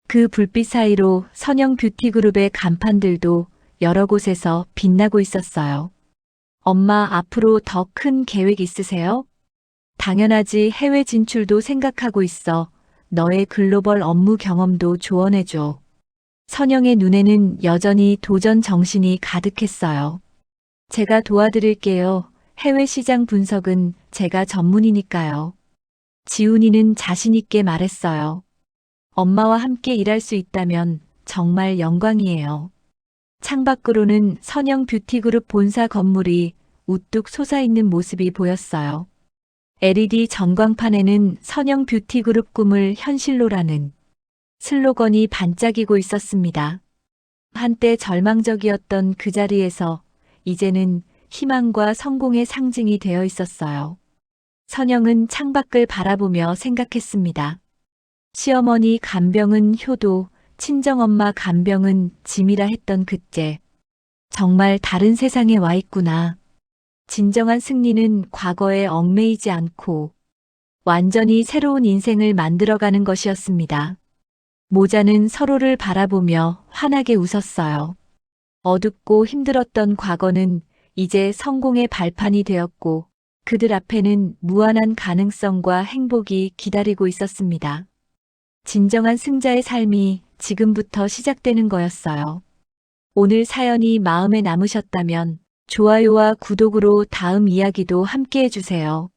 그 불빛 사이로 선영 뷰티그룹의 간판들도 여러 곳에서 빛나고 있었어요. 엄마, 앞으로 더 큰 계획 있으세요? 당연하지. 해외 진출도 생각하고 있어. 너의 글로벌 업무 경험도 조언해줘. 선영의 눈에는 여전히 도전 정신이 가득했어요. 제가 도와드릴게요. 해외 시장 분석은 제가 전문이니까요. 지훈이는 자신 있게 말했어요. 엄마와 함께 일할 수 있다면 정말 영광이에요. 창밖으로는 선영 뷰티그룹 본사 건물이 우뚝 솟아있는 모습이 보였어요. LED 전광판에는 선영 뷰티그룹 꿈을 현실로라는 슬로건이 반짝이고 있었습니다. 한때 절망적이었던 그 자리에서 이제는 희망과 성공의 상징이 되어 있었어요. 선영은 창밖을 바라보며 생각했습니다. 시어머니 간병은 효도, 친정엄마 간병은 짐이라 했던 그때. 정말 다른 세상에 와 있구나. 진정한 승리는 과거에 얽매이지 않고 완전히 새로운 인생을 만들어가는 것이었습니다. 모자는 서로를 바라보며 환하게 웃었어요. 어둡고 힘들었던 과거는 이제 성공의 발판이 되었고 그들 앞에는 무한한 가능성과 행복이 기다리고 있었습니다. 진정한 승자의 삶이 지금부터 시작되는 거였어요. 오늘 사연이 마음에 남으셨다면 좋아요와 구독으로 다음 이야기도 함께 해주세요.